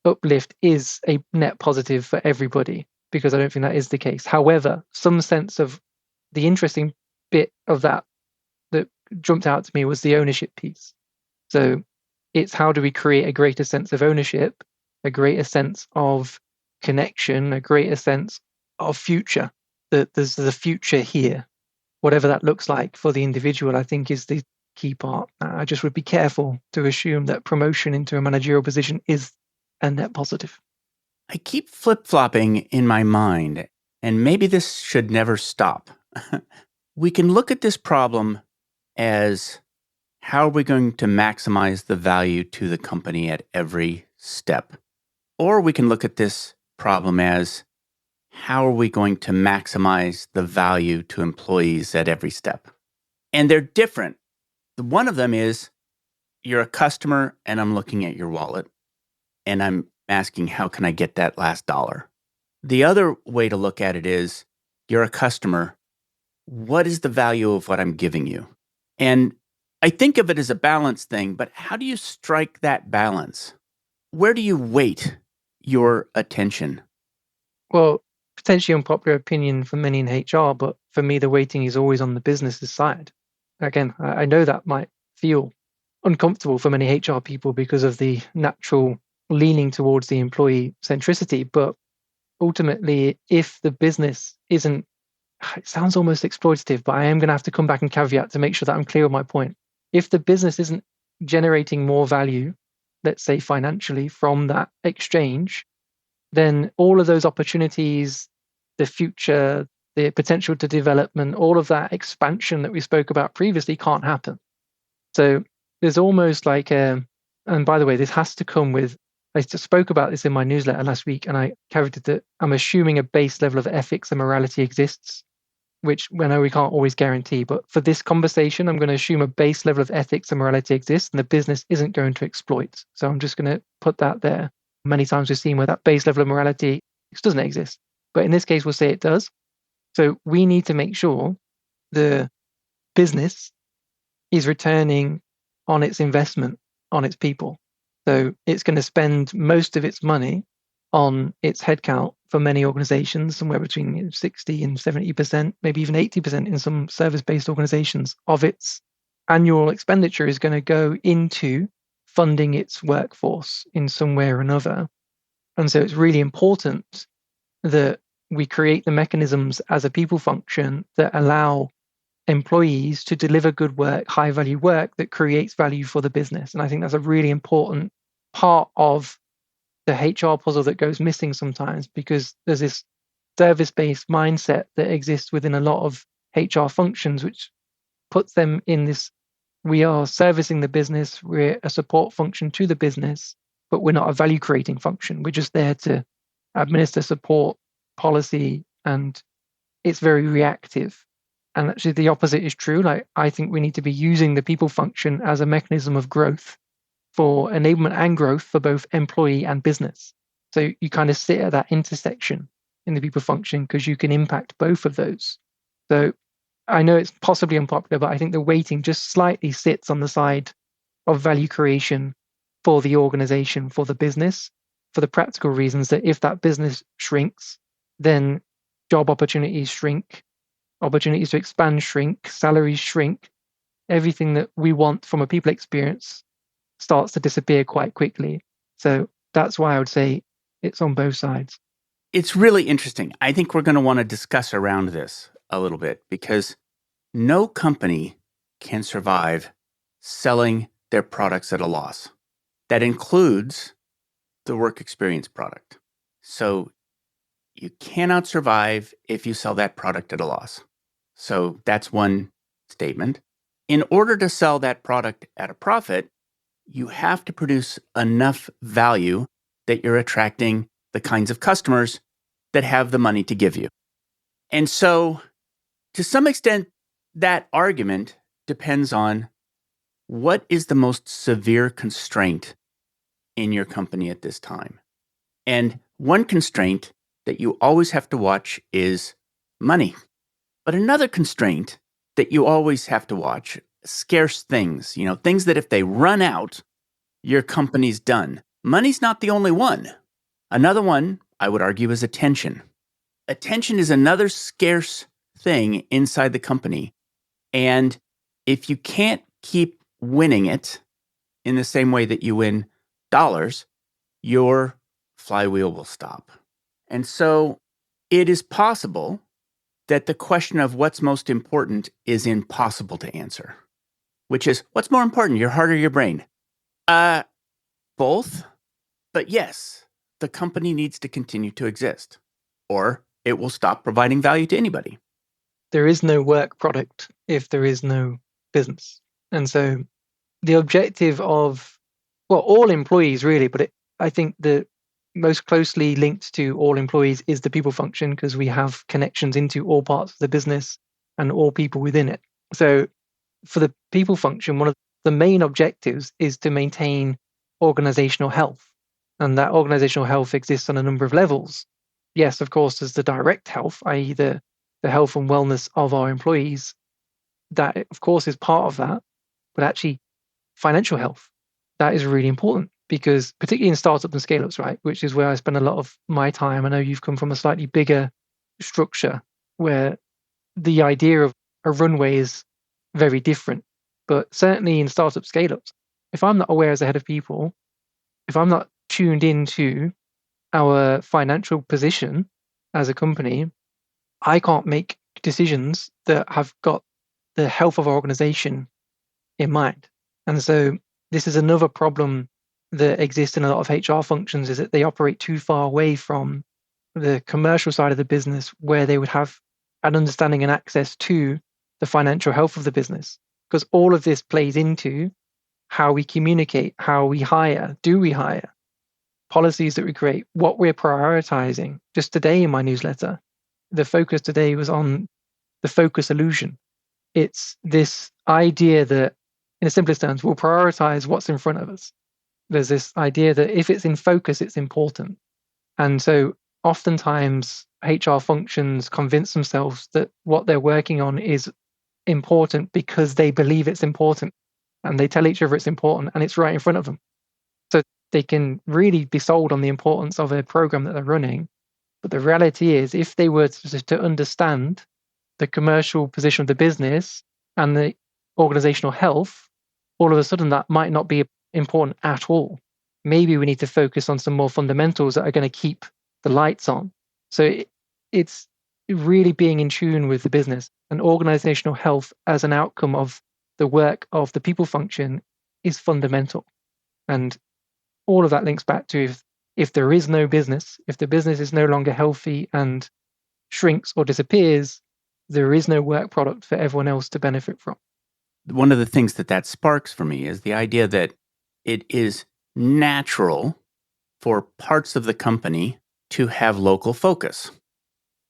Speaker 1: uplift is a net positive for everybody, because I don't think that is the case. However, some sense of the interesting bit of that jumped out to me was the ownership piece. So it's how do we create a greater sense of ownership, a greater sense of connection, a greater sense of future, that there's the future here, whatever that looks like for the individual, I think is the key part. I just would be careful to assume that promotion into a managerial position is a net positive.
Speaker 2: I keep flip-flopping in my mind, and maybe this should never stop. We can look at this problem as how are we going to maximize the value to the company at every step? Or we can look at this problem as how are we going to maximize the value to employees at every step? And they're different. One of them is you're a customer and I'm looking at your wallet and I'm asking, how can I get that last dollar? The other way to look at it is you're a customer. What is the value of what I'm giving you? And I think of it as a balance thing, but how do you strike that balance? Where do you weight your attention?
Speaker 1: Well, potentially unpopular opinion for many in HR, but for me, the weighting is always on the business's side. Again, I know that might feel uncomfortable for many HR people because of the natural leaning towards the employee centricity, but ultimately, if the business isn't, it sounds almost exploitative, but I am going to have to come back and caveat to make sure that I'm clear on my point. If the business isn't generating more value, let's say financially, from that exchange, then all of those opportunities, the future, the potential to development, all of that expansion that we spoke about previously can't happen. So there's almost like and by the way, this has to come with, I spoke about this in my newsletter last week, and I caveated that I'm assuming a base level of ethics and morality exists, which I know we can't always guarantee, but for this conversation, I'm going to assume a base level of ethics and morality exists, and the business isn't going to exploit. So I'm just going to put that there. Many times we've seen where that base level of morality doesn't exist, but in this case, we'll say it does. So we need to make sure the business is returning on its investment on its people. So it's going to spend most of its money on its headcount for many organizations, somewhere between 60 and 70%, maybe even 80% in some service-based organizations of its annual expenditure is going to go into funding its workforce in some way or another. And so it's really important that we create the mechanisms as a people function that allow employees to deliver good work, high value work that creates value for the business. And I think that's a really important part of the HR puzzle that goes missing sometimes, because there's this service-based mindset that exists within a lot of HR functions, which puts them in this, we are servicing the business, we're a support function to the business, but we're not a value creating function. We're just there to administer support policy, and it's very reactive. And actually the opposite is true. Like, I think we need to be using the people function as a mechanism of growth, for enablement and growth for both employee and business. So you kind of sit at that intersection in the people function because you can impact both of those. So I know it's possibly unpopular, but I think the weighting just slightly sits on the side of value creation for the organization, for the business, for the practical reasons that if that business shrinks, then job opportunities shrink, opportunities to expand shrink, salaries shrink, everything that we want from a people experience starts to disappear quite quickly. So that's why I would say it's on both sides.
Speaker 2: It's really interesting. I think we're going to want to discuss around this a little bit, because no company can survive selling their products at a loss. That includes the work experience product. So you cannot survive if you sell that product at a loss. So that's one statement. In order to sell that product at a profit, you have to produce enough value that you're attracting the kinds of customers that have the money to give you. And so, to some extent, that argument depends on what is the most severe constraint in your company at this time. And one constraint that you always have to watch is money. But another constraint that you always have to watch, scarce things, things that if they run out, your company's done. Money's not the only one. Another one, I would argue, is attention. Attention is another scarce thing inside the company. And if you can't keep winning it in the same way that you win dollars, your flywheel will stop. And so it is possible that the question of what's most important is impossible to answer, which is, what's more important, your heart or your brain? Both. But yes, the company needs to continue to exist, or it will stop providing value to anybody.
Speaker 1: There is no work product if there is no business. And so the objective of, all employees really, but I think the most closely linked to all employees is the people function, because we have connections into all parts of the business and all people within it. So for the people function, one of the main objectives is to maintain organizational health. And that organizational health exists on a number of levels. Yes, of course, there's the direct health, i.e. the health and wellness of our employees. That, of course, is part of that. But actually, financial health, that is really important, because particularly in startups and scale-ups, right, which is where I spend a lot of my time. I know you've come from a slightly bigger structure where the idea of a runway is very different. But certainly in startup scale-ups, if I'm not aware as a head of people, if I'm not tuned into our financial position as a company, I can't make decisions that have got the health of our organization in mind. And so this is another problem that exists in a lot of HR functions, is that they operate too far away from the commercial side of the business, where they would have an understanding and access to the financial health of the business. Because all of this plays into how we communicate, how we hire, do we hire, policies that we create, what we're prioritizing. Just today in my newsletter, the focus today was on the focus illusion. It's this idea that, in the simplest terms, we'll prioritize what's in front of us. There's this idea that if it's in focus, it's important. And so oftentimes HR functions convince themselves that what they're working on is important because they believe it's important and they tell each other it's important and it's right in front of them. So they can really be sold on the importance of a program that they're running. But the reality is, if they were to understand the commercial position of the business and the organizational health, all of a sudden that might not be important at all. Maybe we need to focus on some more fundamentals that are going to keep the lights on. So it's really being in tune with the business, and organizational health as an outcome of the work of the people function is fundamental. And all of that links back to if there is no business, if the business is no longer healthy and shrinks or disappears, there is no work product for everyone else to benefit from.
Speaker 2: One of the things that sparks for me is the idea that it is natural for parts of the company to have local focus.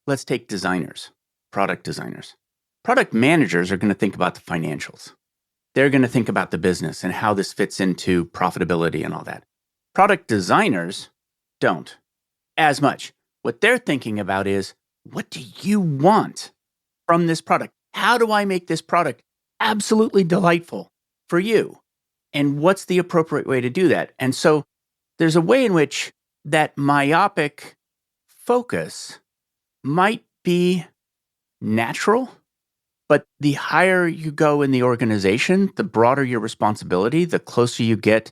Speaker 2: Let's take designers, product designers. Product managers are going to think about the financials. They're going to think about the business and how this fits into profitability and all that. Product designers don't as much. What they're thinking about is, what do you want from this product? How do I make this product absolutely delightful for you? And what's the appropriate way to do that? And so there's a way in which that myopic focus might be natural, but the higher you go in the organization, the broader your responsibility, the closer you get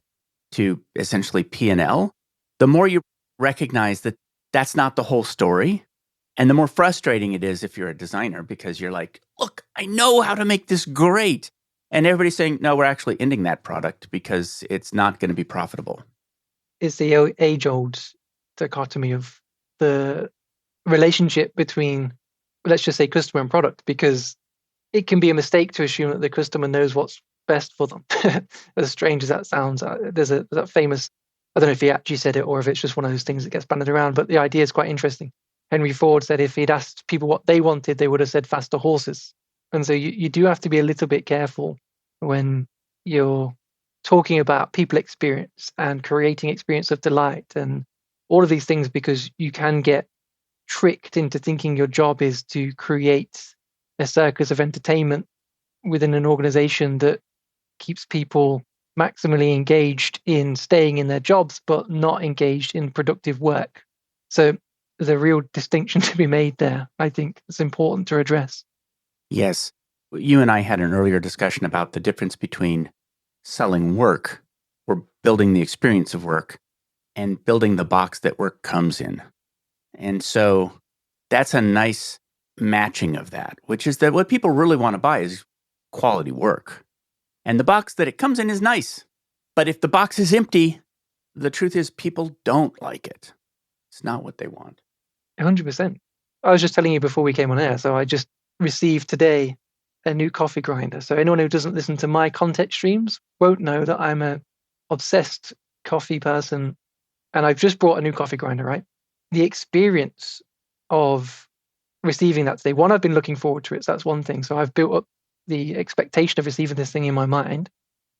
Speaker 2: to essentially P&L, the more you recognize that that's not the whole story. And the more frustrating it is if you're a designer, because you're like, look, I know how to make this great. And everybody's saying, no, we're actually ending that product because it's not going to be profitable.
Speaker 1: It's the age-old dichotomy of the relationship between, let's just say, customer and product, because it can be a mistake to assume that the customer knows what's best for them. As strange as that sounds, there's that famous, I don't know if he actually said it or if it's just one of those things that gets bandied around, but the idea is quite interesting. Henry Ford said if he'd asked people what they wanted, they would have said faster horses. And so you do have to be a little bit careful when you're talking about people experience and creating experience of delight and all of these things, because you can get tricked into thinking your job is to create a circus of entertainment within an organization that keeps people maximally engaged in staying in their jobs, but not engaged in productive work. So there's a real distinction to be made there. I think it's important to address.
Speaker 2: Yes. You and I had an earlier discussion about the difference between selling work or building the experience of work and building the box that work comes in. And so that's a nice matching of that, which is that what people really want to buy is quality work. And the box that it comes in is nice. But if the box is empty, the truth is people don't like it. It's not what they want.
Speaker 1: 100%. I was just telling you before we came on air, so I just received today a new coffee grinder. So anyone who doesn't listen to my content streams won't know that I'm a obsessed coffee person, and I've just brought a new coffee grinder, right? The experience of receiving that today, one, I've been looking forward to it, so that's one thing. So I've built up the expectation of receiving this thing in my mind.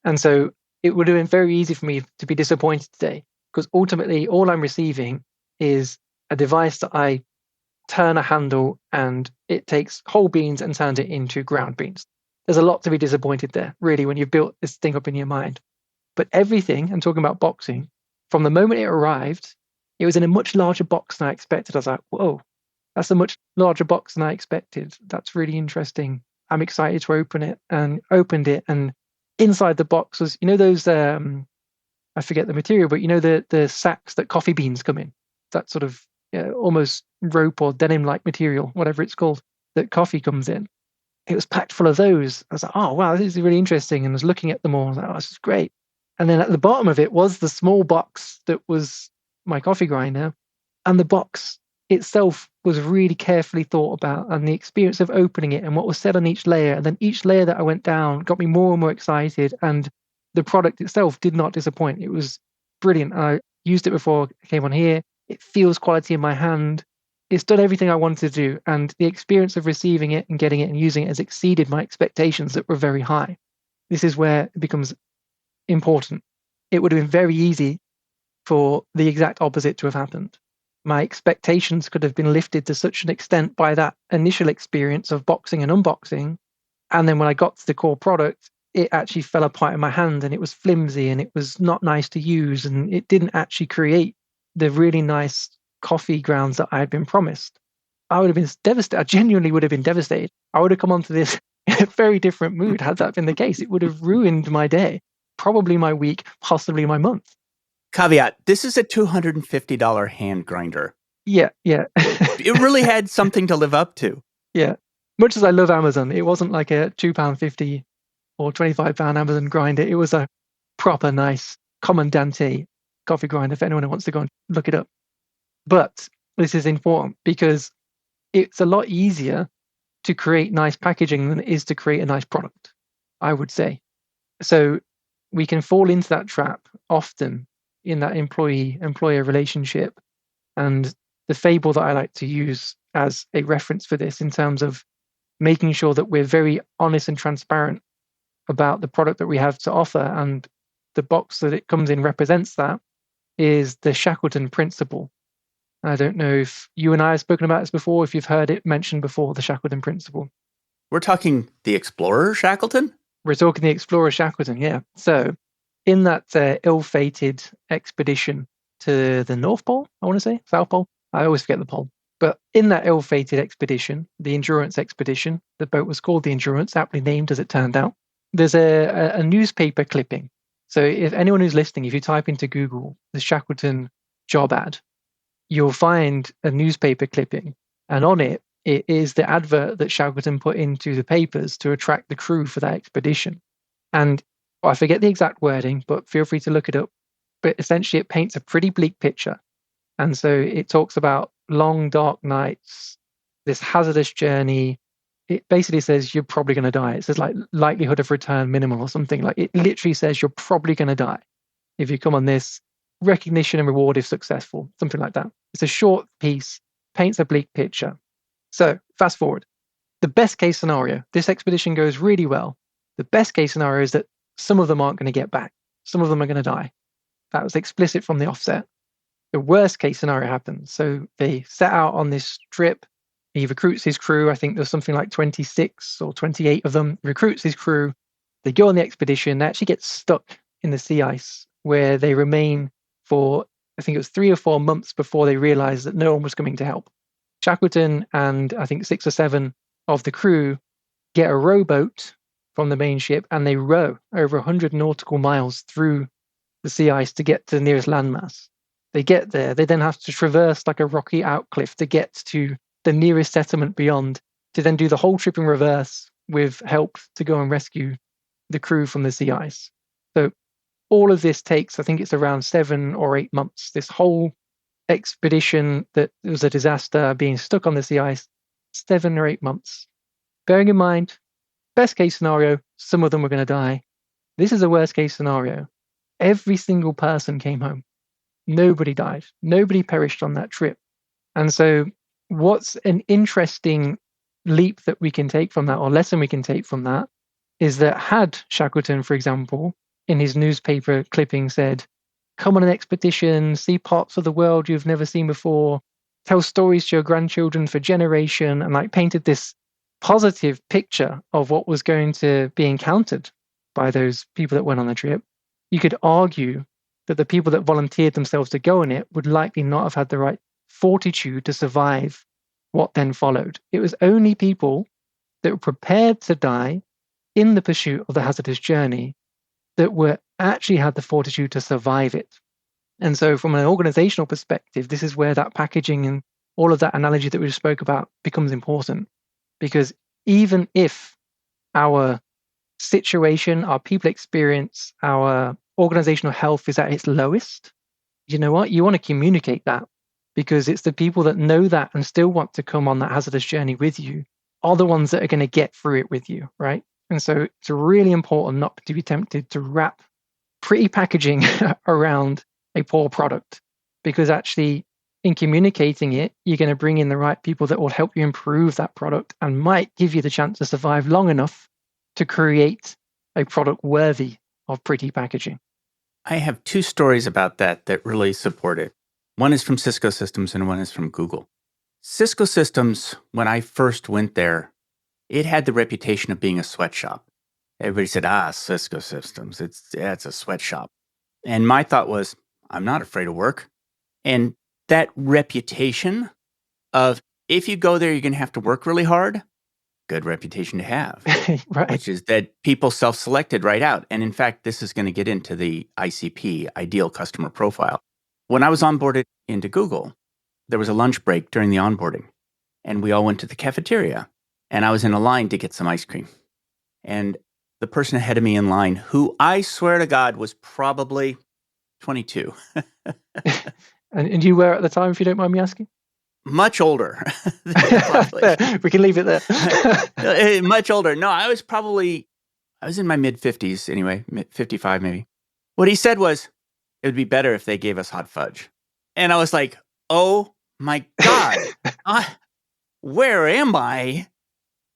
Speaker 1: And so it would have been very easy for me to be disappointed today, because ultimately all I'm receiving is a device that I turn a handle and it takes whole beans and turns it into ground beans. There's a lot to be disappointed there, really, when you've built this thing up in your mind. But everything, I'm talking about boxing, from the moment it arrived, it was in a much larger box than I expected. I was like, whoa, that's a much larger box than I expected. That's really interesting. I'm excited to open it, and opened it. And inside the box was, those, I forget the material, but the sacks that coffee beans come in, that sort of almost rope or denim-like material, whatever it's called, that coffee comes in. It was packed full of those. I was like, oh, wow, this is really interesting. And I was looking at them all. I was like, oh, this is great. And then at the bottom of it was the small box that was my coffee grinder. And the box itself was really carefully thought about, and the experience of opening it and what was said on each layer. And then each layer that I went down got me more and more excited. And the product itself did not disappoint. It was brilliant. I used it before I came on here. It feels quality in my hand. It's done everything I wanted to do. And the experience of receiving it and getting it and using it has exceeded my expectations that were very high. This is where it becomes important. It would have been very easy for the exact opposite to have happened. My expectations could have been lifted to such an extent by that initial experience of boxing and unboxing And then when I got to the core product, it actually fell apart in my hand and it was flimsy and it was not nice to use. And it didn't actually create the really nice coffee grounds that I had been promised. I would have been devastated. I genuinely would have been devastated. I would have come onto this in a very different mood had that been the case. It would have ruined my day, probably my week, possibly my month.
Speaker 2: Caveat, this is a $250 hand grinder.
Speaker 1: Yeah.
Speaker 2: It really had something to live up to.
Speaker 1: Yeah. Much as I love Amazon, it wasn't like a £2.50 or £25 Amazon grinder. It was a proper nice Commandante coffee grinder for anyone who wants to go and look it up. But this is important because it's a lot easier to create nice packaging than it is to create a nice product, I would say. So we can fall into that trap often in that employee-employer relationship. And the fable that I like to use as a reference for this in terms of making sure that we're very honest and transparent about the product that we have to offer, and the box that it comes in represents that, is the Shackleton principle. I don't know if you and I have spoken about this before, if you've heard it mentioned before, the Shackleton principle.
Speaker 2: We're talking the explorer Shackleton?
Speaker 1: We're talking the explorer Shackleton, yeah. So in that ill-fated expedition to the North Pole, I want to say, South Pole, I always forget the pole. But in that ill-fated expedition, the Endurance expedition, the boat was called the Endurance, aptly named as it turned out, there's a newspaper clipping. So if anyone who's listening, if you type into Google the Shackleton job ad, you'll find a newspaper clipping. And on it, it is the advert that Shackleton put into the papers to attract the crew for that expedition. And I forget the exact wording, but feel free to look it up. But essentially, it paints a pretty bleak picture. And so it talks about long, dark nights, this hazardous journey. It basically says you're probably going to die. It says like likelihood of return minimal or something. Like it literally says you're probably going to die if you come on this, recognition and reward if successful, something like that. It's a short piece, paints a bleak picture. So fast forward. The best case scenario, this expedition goes really well. The best case scenario is that some of them aren't going to get back. Some of them are going to die. That was explicit from the offset. The worst case scenario happens. So they set out on this trip. He recruits his crew. I think there's something like 26 or 28 of them. Recruits his crew. They go on the expedition. They actually get stuck in the sea ice where they remain for, I think it was 3 or 4 months before they realized that no one was coming to help. Shackleton and I think 6 or 7 of the crew get a rowboat from the main ship and they row over 100 nautical miles through the sea ice to get to the nearest landmass. They get there. They then have to traverse like a rocky outcliff to get to the nearest settlement beyond, to then do the whole trip in reverse with help to go and rescue the crew from the sea ice. So all of this takes, I think it's around 7 or 8 months. This whole expedition that was a disaster, being stuck on the sea ice, 7 or 8 months. Bearing in mind, best case scenario, some of them were going to die. This is a worst case scenario. Every single person came home. Nobody died. Nobody perished on that trip. And so what's an interesting leap that we can take from that, or lesson we can take from that, is that had Shackleton, for example, in his newspaper clipping said, come on an expedition, see parts of the world you've never seen before, tell stories to your grandchildren for generation, and like painted this positive picture of what was going to be encountered by those people that went on the trip, you could argue that the people that volunteered themselves to go on it would likely not have had the right fortitude to survive what then followed. It was only people that were prepared to die in the pursuit of the hazardous journey that were actually had the fortitude to survive it. And so from an organizational perspective, this is where that packaging and all of that analogy that we just spoke about becomes important. Because even if our situation, our people experience, our organizational health is at its lowest, you know what? You want to communicate that, because it's the people that know that and still want to come on that hazardous journey with you are the ones that are going to get through it with you, right? And so it's really important not to be tempted to wrap pretty packaging around a poor product, because actually in communicating it, you're going to bring in the right people that will help you improve that product and might give you the chance to survive long enough to create a product worthy of pretty packaging.
Speaker 2: I have 2 stories about that really support it. One is from Cisco Systems and one is from Google. Cisco Systems, when I first went there, it had the reputation of being a sweatshop. Everybody said, Cisco Systems, it's a sweatshop. And my thought was, I'm not afraid of work. And that reputation of if you go there, you're going to have to work really hard, good reputation to have,
Speaker 1: Right.
Speaker 2: which is that people self-selected right out. And in fact, this is going to get into the ICP, ideal customer profile. When I was onboarded into Google, there was a lunch break during the onboarding, and we all went to the cafeteria, and I was in a line to get some ice cream. And the person ahead of me in line, who I swear to God was probably 22.
Speaker 1: And you were at the time, if you don't mind me asking?
Speaker 2: Much older.
Speaker 1: Fair. We can leave it there.
Speaker 2: Much older. No, I was in my mid-50s anyway, 55 maybe. What he said was, it would be better if they gave us hot fudge. And I was like, oh my God, where am I?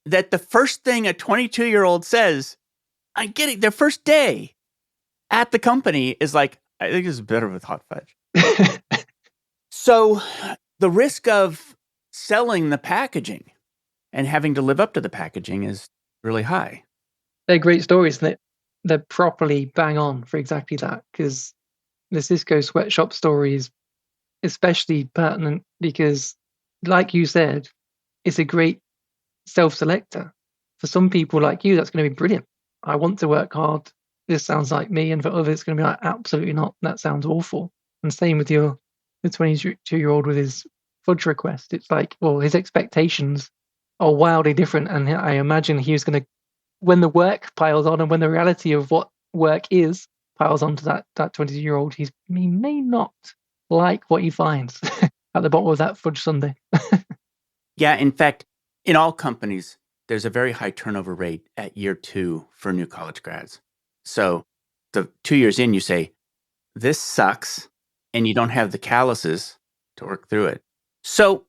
Speaker 2: That the first thing a 22-year-old says, I get it, their first day at the company is like, I think it's better with hot fudge. So the risk of selling the packaging and having to live up to the packaging is really high.
Speaker 1: They're great stories, and they're properly bang on for exactly that, because the Cisco sweatshop story is especially pertinent because, like you said, it's a great self-selector. For some people like you, that's going to be brilliant. I want to work hard. This sounds like me. And for others, it's going to be like, absolutely not. That sounds awful. And same with the 22-year-old with his fudge request. It's like, well, his expectations are wildly different. And I imagine he was going to, when the work piles on and when the reality of what work is piles onto that 22-year-old, he may not like what he finds at the bottom of that fudge sundae.
Speaker 2: Yeah, in fact, in all companies, there's a very high turnover rate at year 2 for new college grads. So the 2 years in, you say, this sucks, and you don't have the calluses to work through it. So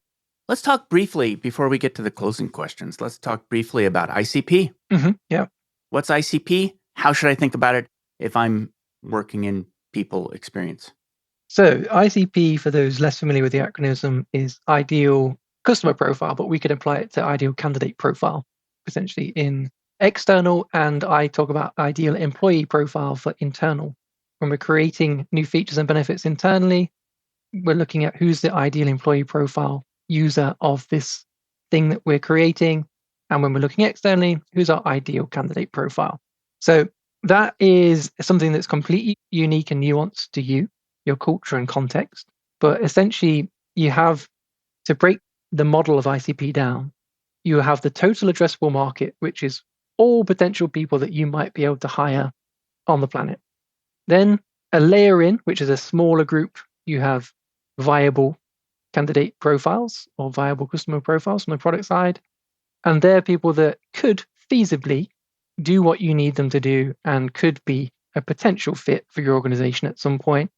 Speaker 2: let's talk briefly, before we get to the closing questions, let's talk briefly about ICP.
Speaker 1: Mm-hmm. Yeah.
Speaker 2: What's ICP? How should I think about it if I'm working in people experience?
Speaker 1: So ICP, for those less familiar with the acronym, is ideal customer profile, but we could apply it to ideal candidate profile, essentially in external, and I talk about ideal employee profile for internal. When we're creating new features and benefits internally, we're looking at who's the ideal employee profile user of this thing that we're creating. And when we're looking externally, who's our ideal candidate profile? So that is something that's completely unique and nuanced to you, your culture and context. But essentially, you have to break the model of ICP down. You have the total addressable market, which is all potential people that you might be able to hire on the planet. Then a layer in, which is a smaller group, you have viable candidate profiles or viable customer profiles from the product side. And they're people that could feasibly do what you need them to do and could be a potential fit for your organization at some point.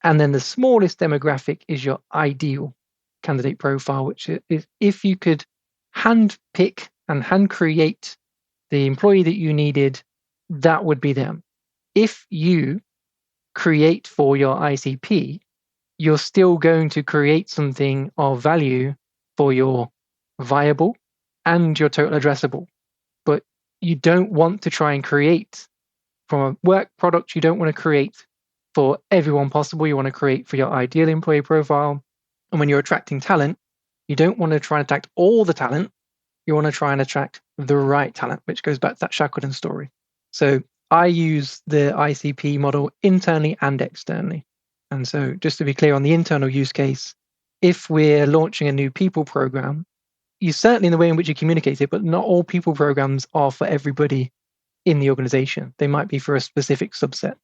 Speaker 1: And then the smallest demographic is your ideal candidate profile, which is if you could hand pick and hand create the employee that you needed, that would be them. If you create for your ICP, you're still going to create something of value for your viable and your total addressable. But you don't want to try and create from a work product, you don't want to create for everyone possible. You want to create for your ideal employee profile. And when you're attracting talent, you don't want to try and attract all the talent. You want to try and attract the right talent, which goes back to that Shackleton story. So I use the ICP model internally and externally. And so just to be clear on the internal use case, if we're launching a new people program, you certainly in the way in which you communicate it, but not all people programs are for everybody in the organization. They might be for a specific subset.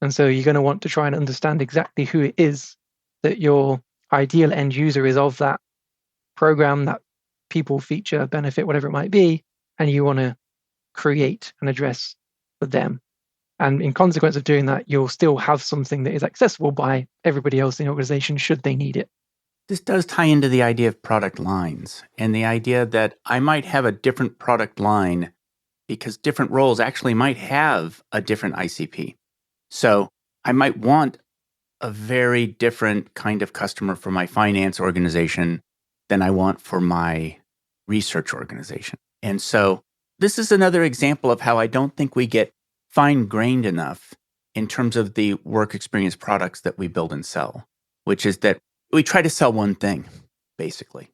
Speaker 1: And so you're going to want to try and understand exactly who it is that your ideal end user is of that program, that people feature, benefit, whatever it might be, and you want to create an address for them. And in consequence of doing that, you'll still have something that is accessible by everybody else in the organization should they need it.
Speaker 2: This does tie into the idea of product lines and the idea that I might have a different product line because different roles actually might have a different ICP. So I might want a very different kind of customer for my finance organization than I want for my research organization. And so this is another example of how I don't think we get fine-grained enough in terms of the work experience products that we build and sell, which is that we try to sell one thing, basically.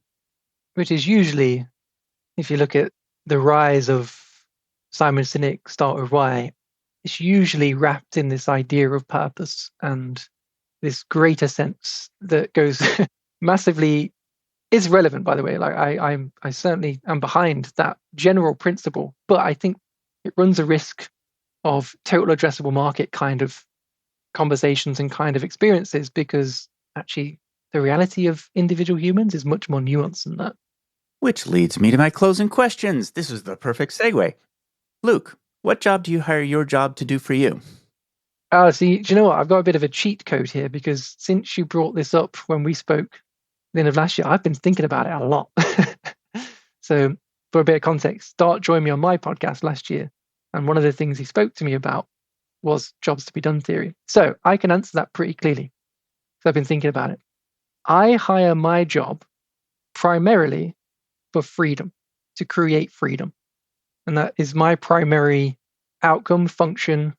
Speaker 1: Which is usually, if you look at the rise of Simon Sinek, Start with Why, it's usually wrapped in this idea of purpose and this greater sense that goes massively is relevant, by the way. Like I certainly am behind that general principle, but I think it runs a risk of total addressable market kind of conversations and kind of experiences, because actually the reality of individual humans is much more nuanced than that.
Speaker 2: Which leads me to my closing questions. This is the perfect segue. Luke, what job do you hire your job to do for you?
Speaker 1: Oh, see, do you know what? I've got a bit of a cheat code here, because since you brought this up when we spoke at the end of last year, I've been thinking about it a lot. So for a bit of context, Dart joined me on my podcast last year, and one of the things he spoke to me about was jobs to be done theory. So I can answer that pretty clearly. So I've been thinking about it. I hire my job primarily for freedom, to create freedom. And that is my primary outcome, function,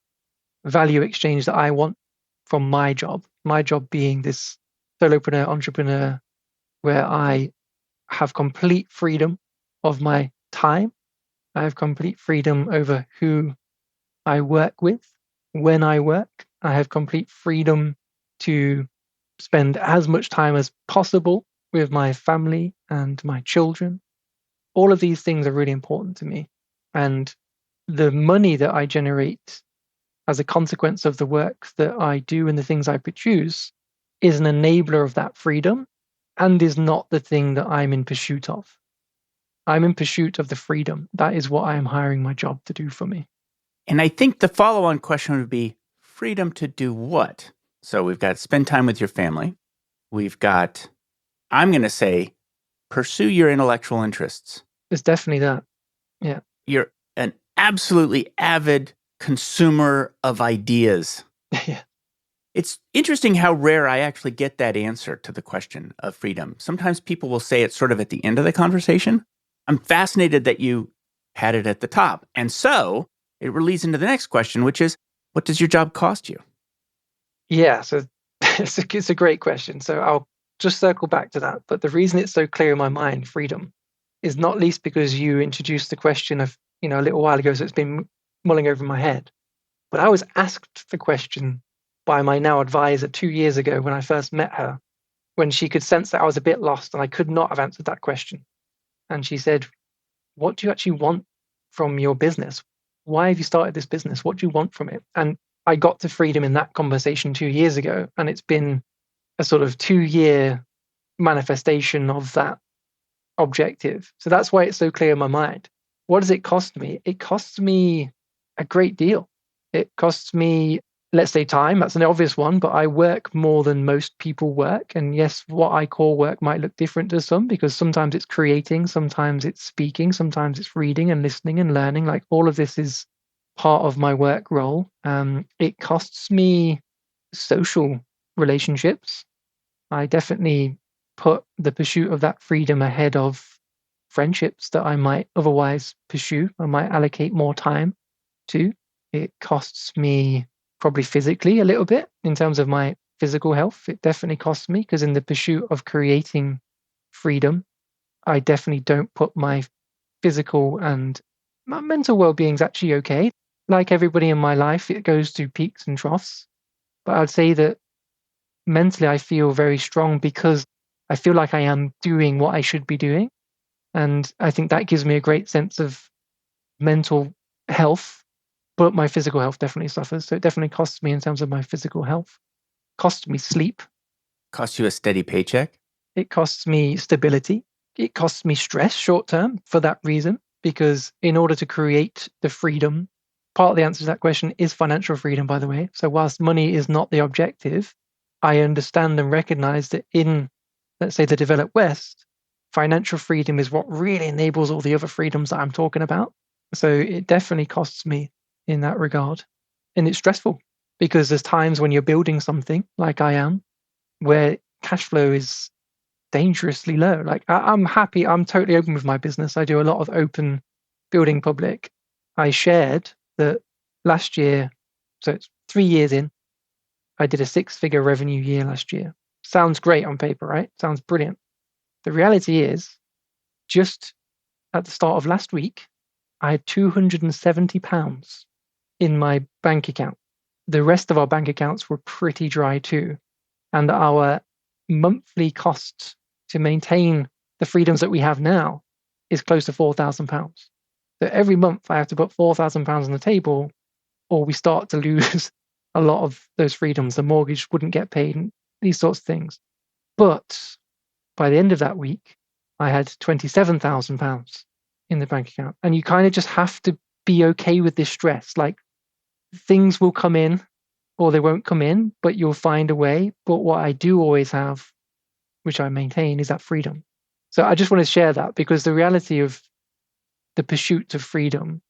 Speaker 1: value exchange that I want from my job. My job being this solopreneur, entrepreneur, where I have complete freedom of my time. I have complete freedom over who I work with, when I work. I have complete freedom to spend as much time as possible with my family and my children. All of these things are really important to me. And the money that I generate as a consequence of the work that I do and the things I produce is an enabler of that freedom, and is not the thing that I'm in pursuit of. I'm in pursuit of the freedom. That is what I am hiring my job to do for me.
Speaker 2: And I think the follow-on question would be freedom to do what? So we've got spend time with your family. We've got, I'm going to say, pursue your intellectual interests.
Speaker 1: It's definitely that. Yeah.
Speaker 2: You're an absolutely avid consumer of ideas.
Speaker 1: Yeah.
Speaker 2: It's interesting how rare I actually get that answer to the question of freedom. Sometimes people will say it sort of at the end of the conversation. I'm fascinated that you had it at the top. And so it leads into the next question, which is, what does your job cost you?
Speaker 1: Yeah. So it's a great question. So I'll just circle back to that. But the reason it's so clear in my mind, freedom, is not least because you introduced the question of, a little while ago. So it's been mulling over my head. But I was asked the question by my now advisor 2 years ago when I first met her, when she could sense that I was a bit lost and I could not have answered that question. And she said, what do you actually want from your business? Why have you started this business? What do you want from it? And I got to freedom in that conversation 2 years ago. And it's been a sort of 2-year manifestation of that objective. So that's why it's so clear in my mind. What does it cost me? It costs me a great deal. It costs me, let's say, time. That's an obvious one, but I work more than most people work. And yes, what I call work might look different to some, because sometimes it's creating, sometimes it's speaking, sometimes it's reading and listening and learning. Like all of this is part of my work role. It costs me social relationships. I definitely put the pursuit of that freedom ahead of friendships that I might otherwise pursue. I might allocate more time to. It costs me probably physically a little bit in terms of my physical health. It definitely costs me, because in the pursuit of creating freedom, I definitely don't put my physical and my mental well-being is actually okay. Like everybody in my life, it goes through peaks and troughs. But I'd say that mentally I feel very strong because I feel like I am doing what I should be doing. And I think that gives me a great sense of mental health. But my physical health definitely suffers. So it definitely costs me in terms of my physical health. Costs me sleep.
Speaker 2: Costs you a steady paycheck?
Speaker 1: It costs me stability. It costs me stress short term for that reason, because in order to create the freedom, part of the answer to that question is financial freedom, by the way. So whilst money is not the objective, I understand and recognize that in, let's say, the developed West, financial freedom is what really enables all the other freedoms that I'm talking about. So it definitely costs me in that regard. And it's stressful, because there's times when you're building something like I am, where cash flow is dangerously low. Like I'm happy, I'm totally open with my business. I do a lot of open building public, I shared that last year, so it's 3 years in, I did a 6-figure revenue year last year. Sounds great on paper, right? Sounds brilliant. The reality is, just at the start of last week, I had £270 in my bank account. The rest of our bank accounts were pretty dry too. And our monthly cost to maintain the freedoms that we have now is close to £4,000. So every month I have to put £4,000 on the table, or we start to lose a lot of those freedoms. The mortgage wouldn't get paid and these sorts of things. But by the end of that week, I had £27,000 in the bank account. And you kind of just have to be okay with this stress. Like, things will come in or they won't come in, but you'll find a way. But what I do always have, which I maintain, is that freedom. So I just want to share that, because the reality of the pursuit of freedom,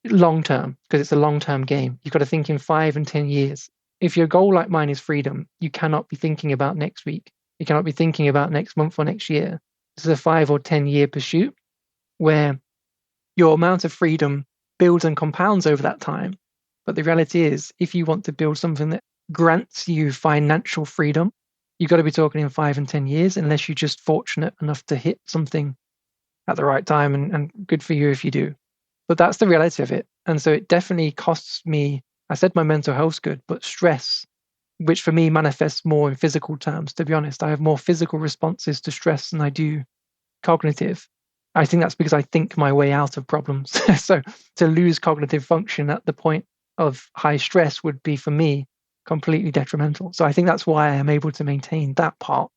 Speaker 1: long term, because it's a long-term game, you've got to think in 5 and 10 years. If your goal like mine is freedom, you cannot be thinking about next week. You cannot be thinking about next month or next year. This is a 5 or 10 year pursuit where your amount of freedom builds and compounds over that time. But the reality is, if you want to build something that grants you financial freedom, you've got to be talking in 5 and 10 years, unless you're just fortunate enough to hit something at the right time, and good for you if you do. But that's the reality of it. And so it definitely costs me, I said my mental health's good, but stress, which for me manifests more in physical terms, to be honest. I have more physical responses to stress than I do cognitive. I think that's because I think my way out of problems. So to lose cognitive function at the point of high stress would be, for me, completely detrimental. So I think that's why I am able to maintain that part.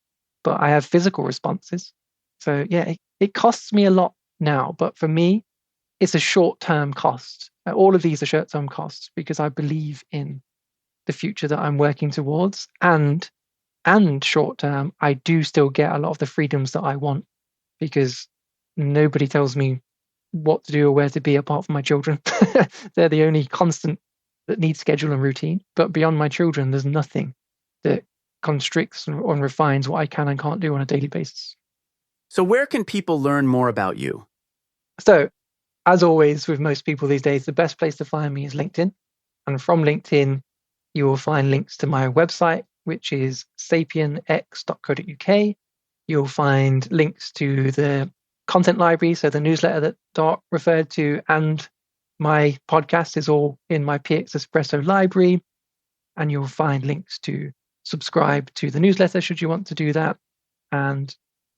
Speaker 1: But I have physical responses. So yeah, it costs me a lot now. But for me, it's a short-term cost. All of these are short-term costs because I believe in the future that I'm working towards. And short-term, I do still get a lot of the freedoms that I want, because nobody tells me what to do or where to be apart from my children. They're the only constant that needs schedule and routine. But beyond my children, there's nothing that constricts or refines what I can and can't do on a daily basis.
Speaker 2: So where can people learn more about you?
Speaker 1: So, as always, with most people these days, the best place to find me is LinkedIn. And from LinkedIn, you will find links to my website, which is sapienx.co.uk. You'll find links to the content library, so the newsletter that Dart referred to, and my podcast is all in my PX Espresso library. And you'll find links to subscribe to the newsletter should you want to do that. And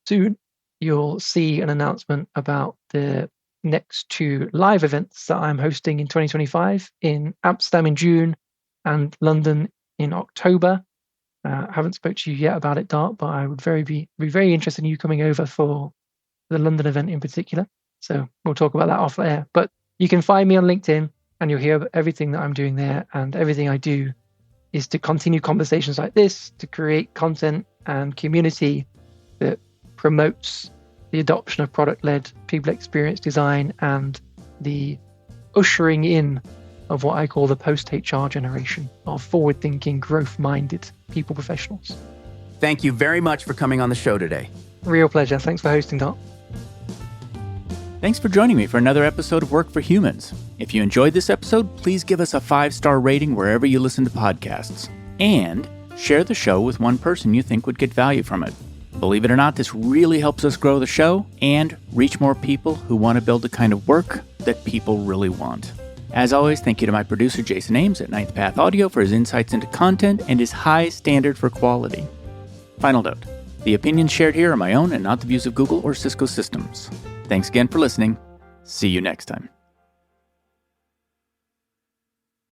Speaker 1: soon you'll see an announcement about the next 2 live events that I'm hosting in 2025 in Amsterdam in June and London in October. I haven't spoke to you yet about it, Dart, but I would be very interested in you coming over for the London event in particular. So we'll talk about that off air. But you can find me on LinkedIn and you'll hear everything that I'm doing there. And everything I do is to continue conversations like this, to create content and community that promotes the adoption of product-led people experience design and the ushering in of what I call the post-HR generation of forward-thinking, growth-minded people professionals.
Speaker 2: Thank you very much for coming on the show today.
Speaker 1: Real pleasure. Thanks for hosting, Dot.
Speaker 2: Thanks for joining me for another episode of Work for Humans. If you enjoyed this episode, please give us a 5-star rating wherever you listen to podcasts. And share the show with one person you think would get value from it. Believe it or not, this really helps us grow the show and reach more people who want to build the kind of work that people really want. As always, thank you to my producer, Jason Ames at Ninth Path Audio, for his insights into content and his high standard for quality. Final note, the opinions shared here are my own and not the views of Google or Cisco Systems. Thanks again for listening. See you next time.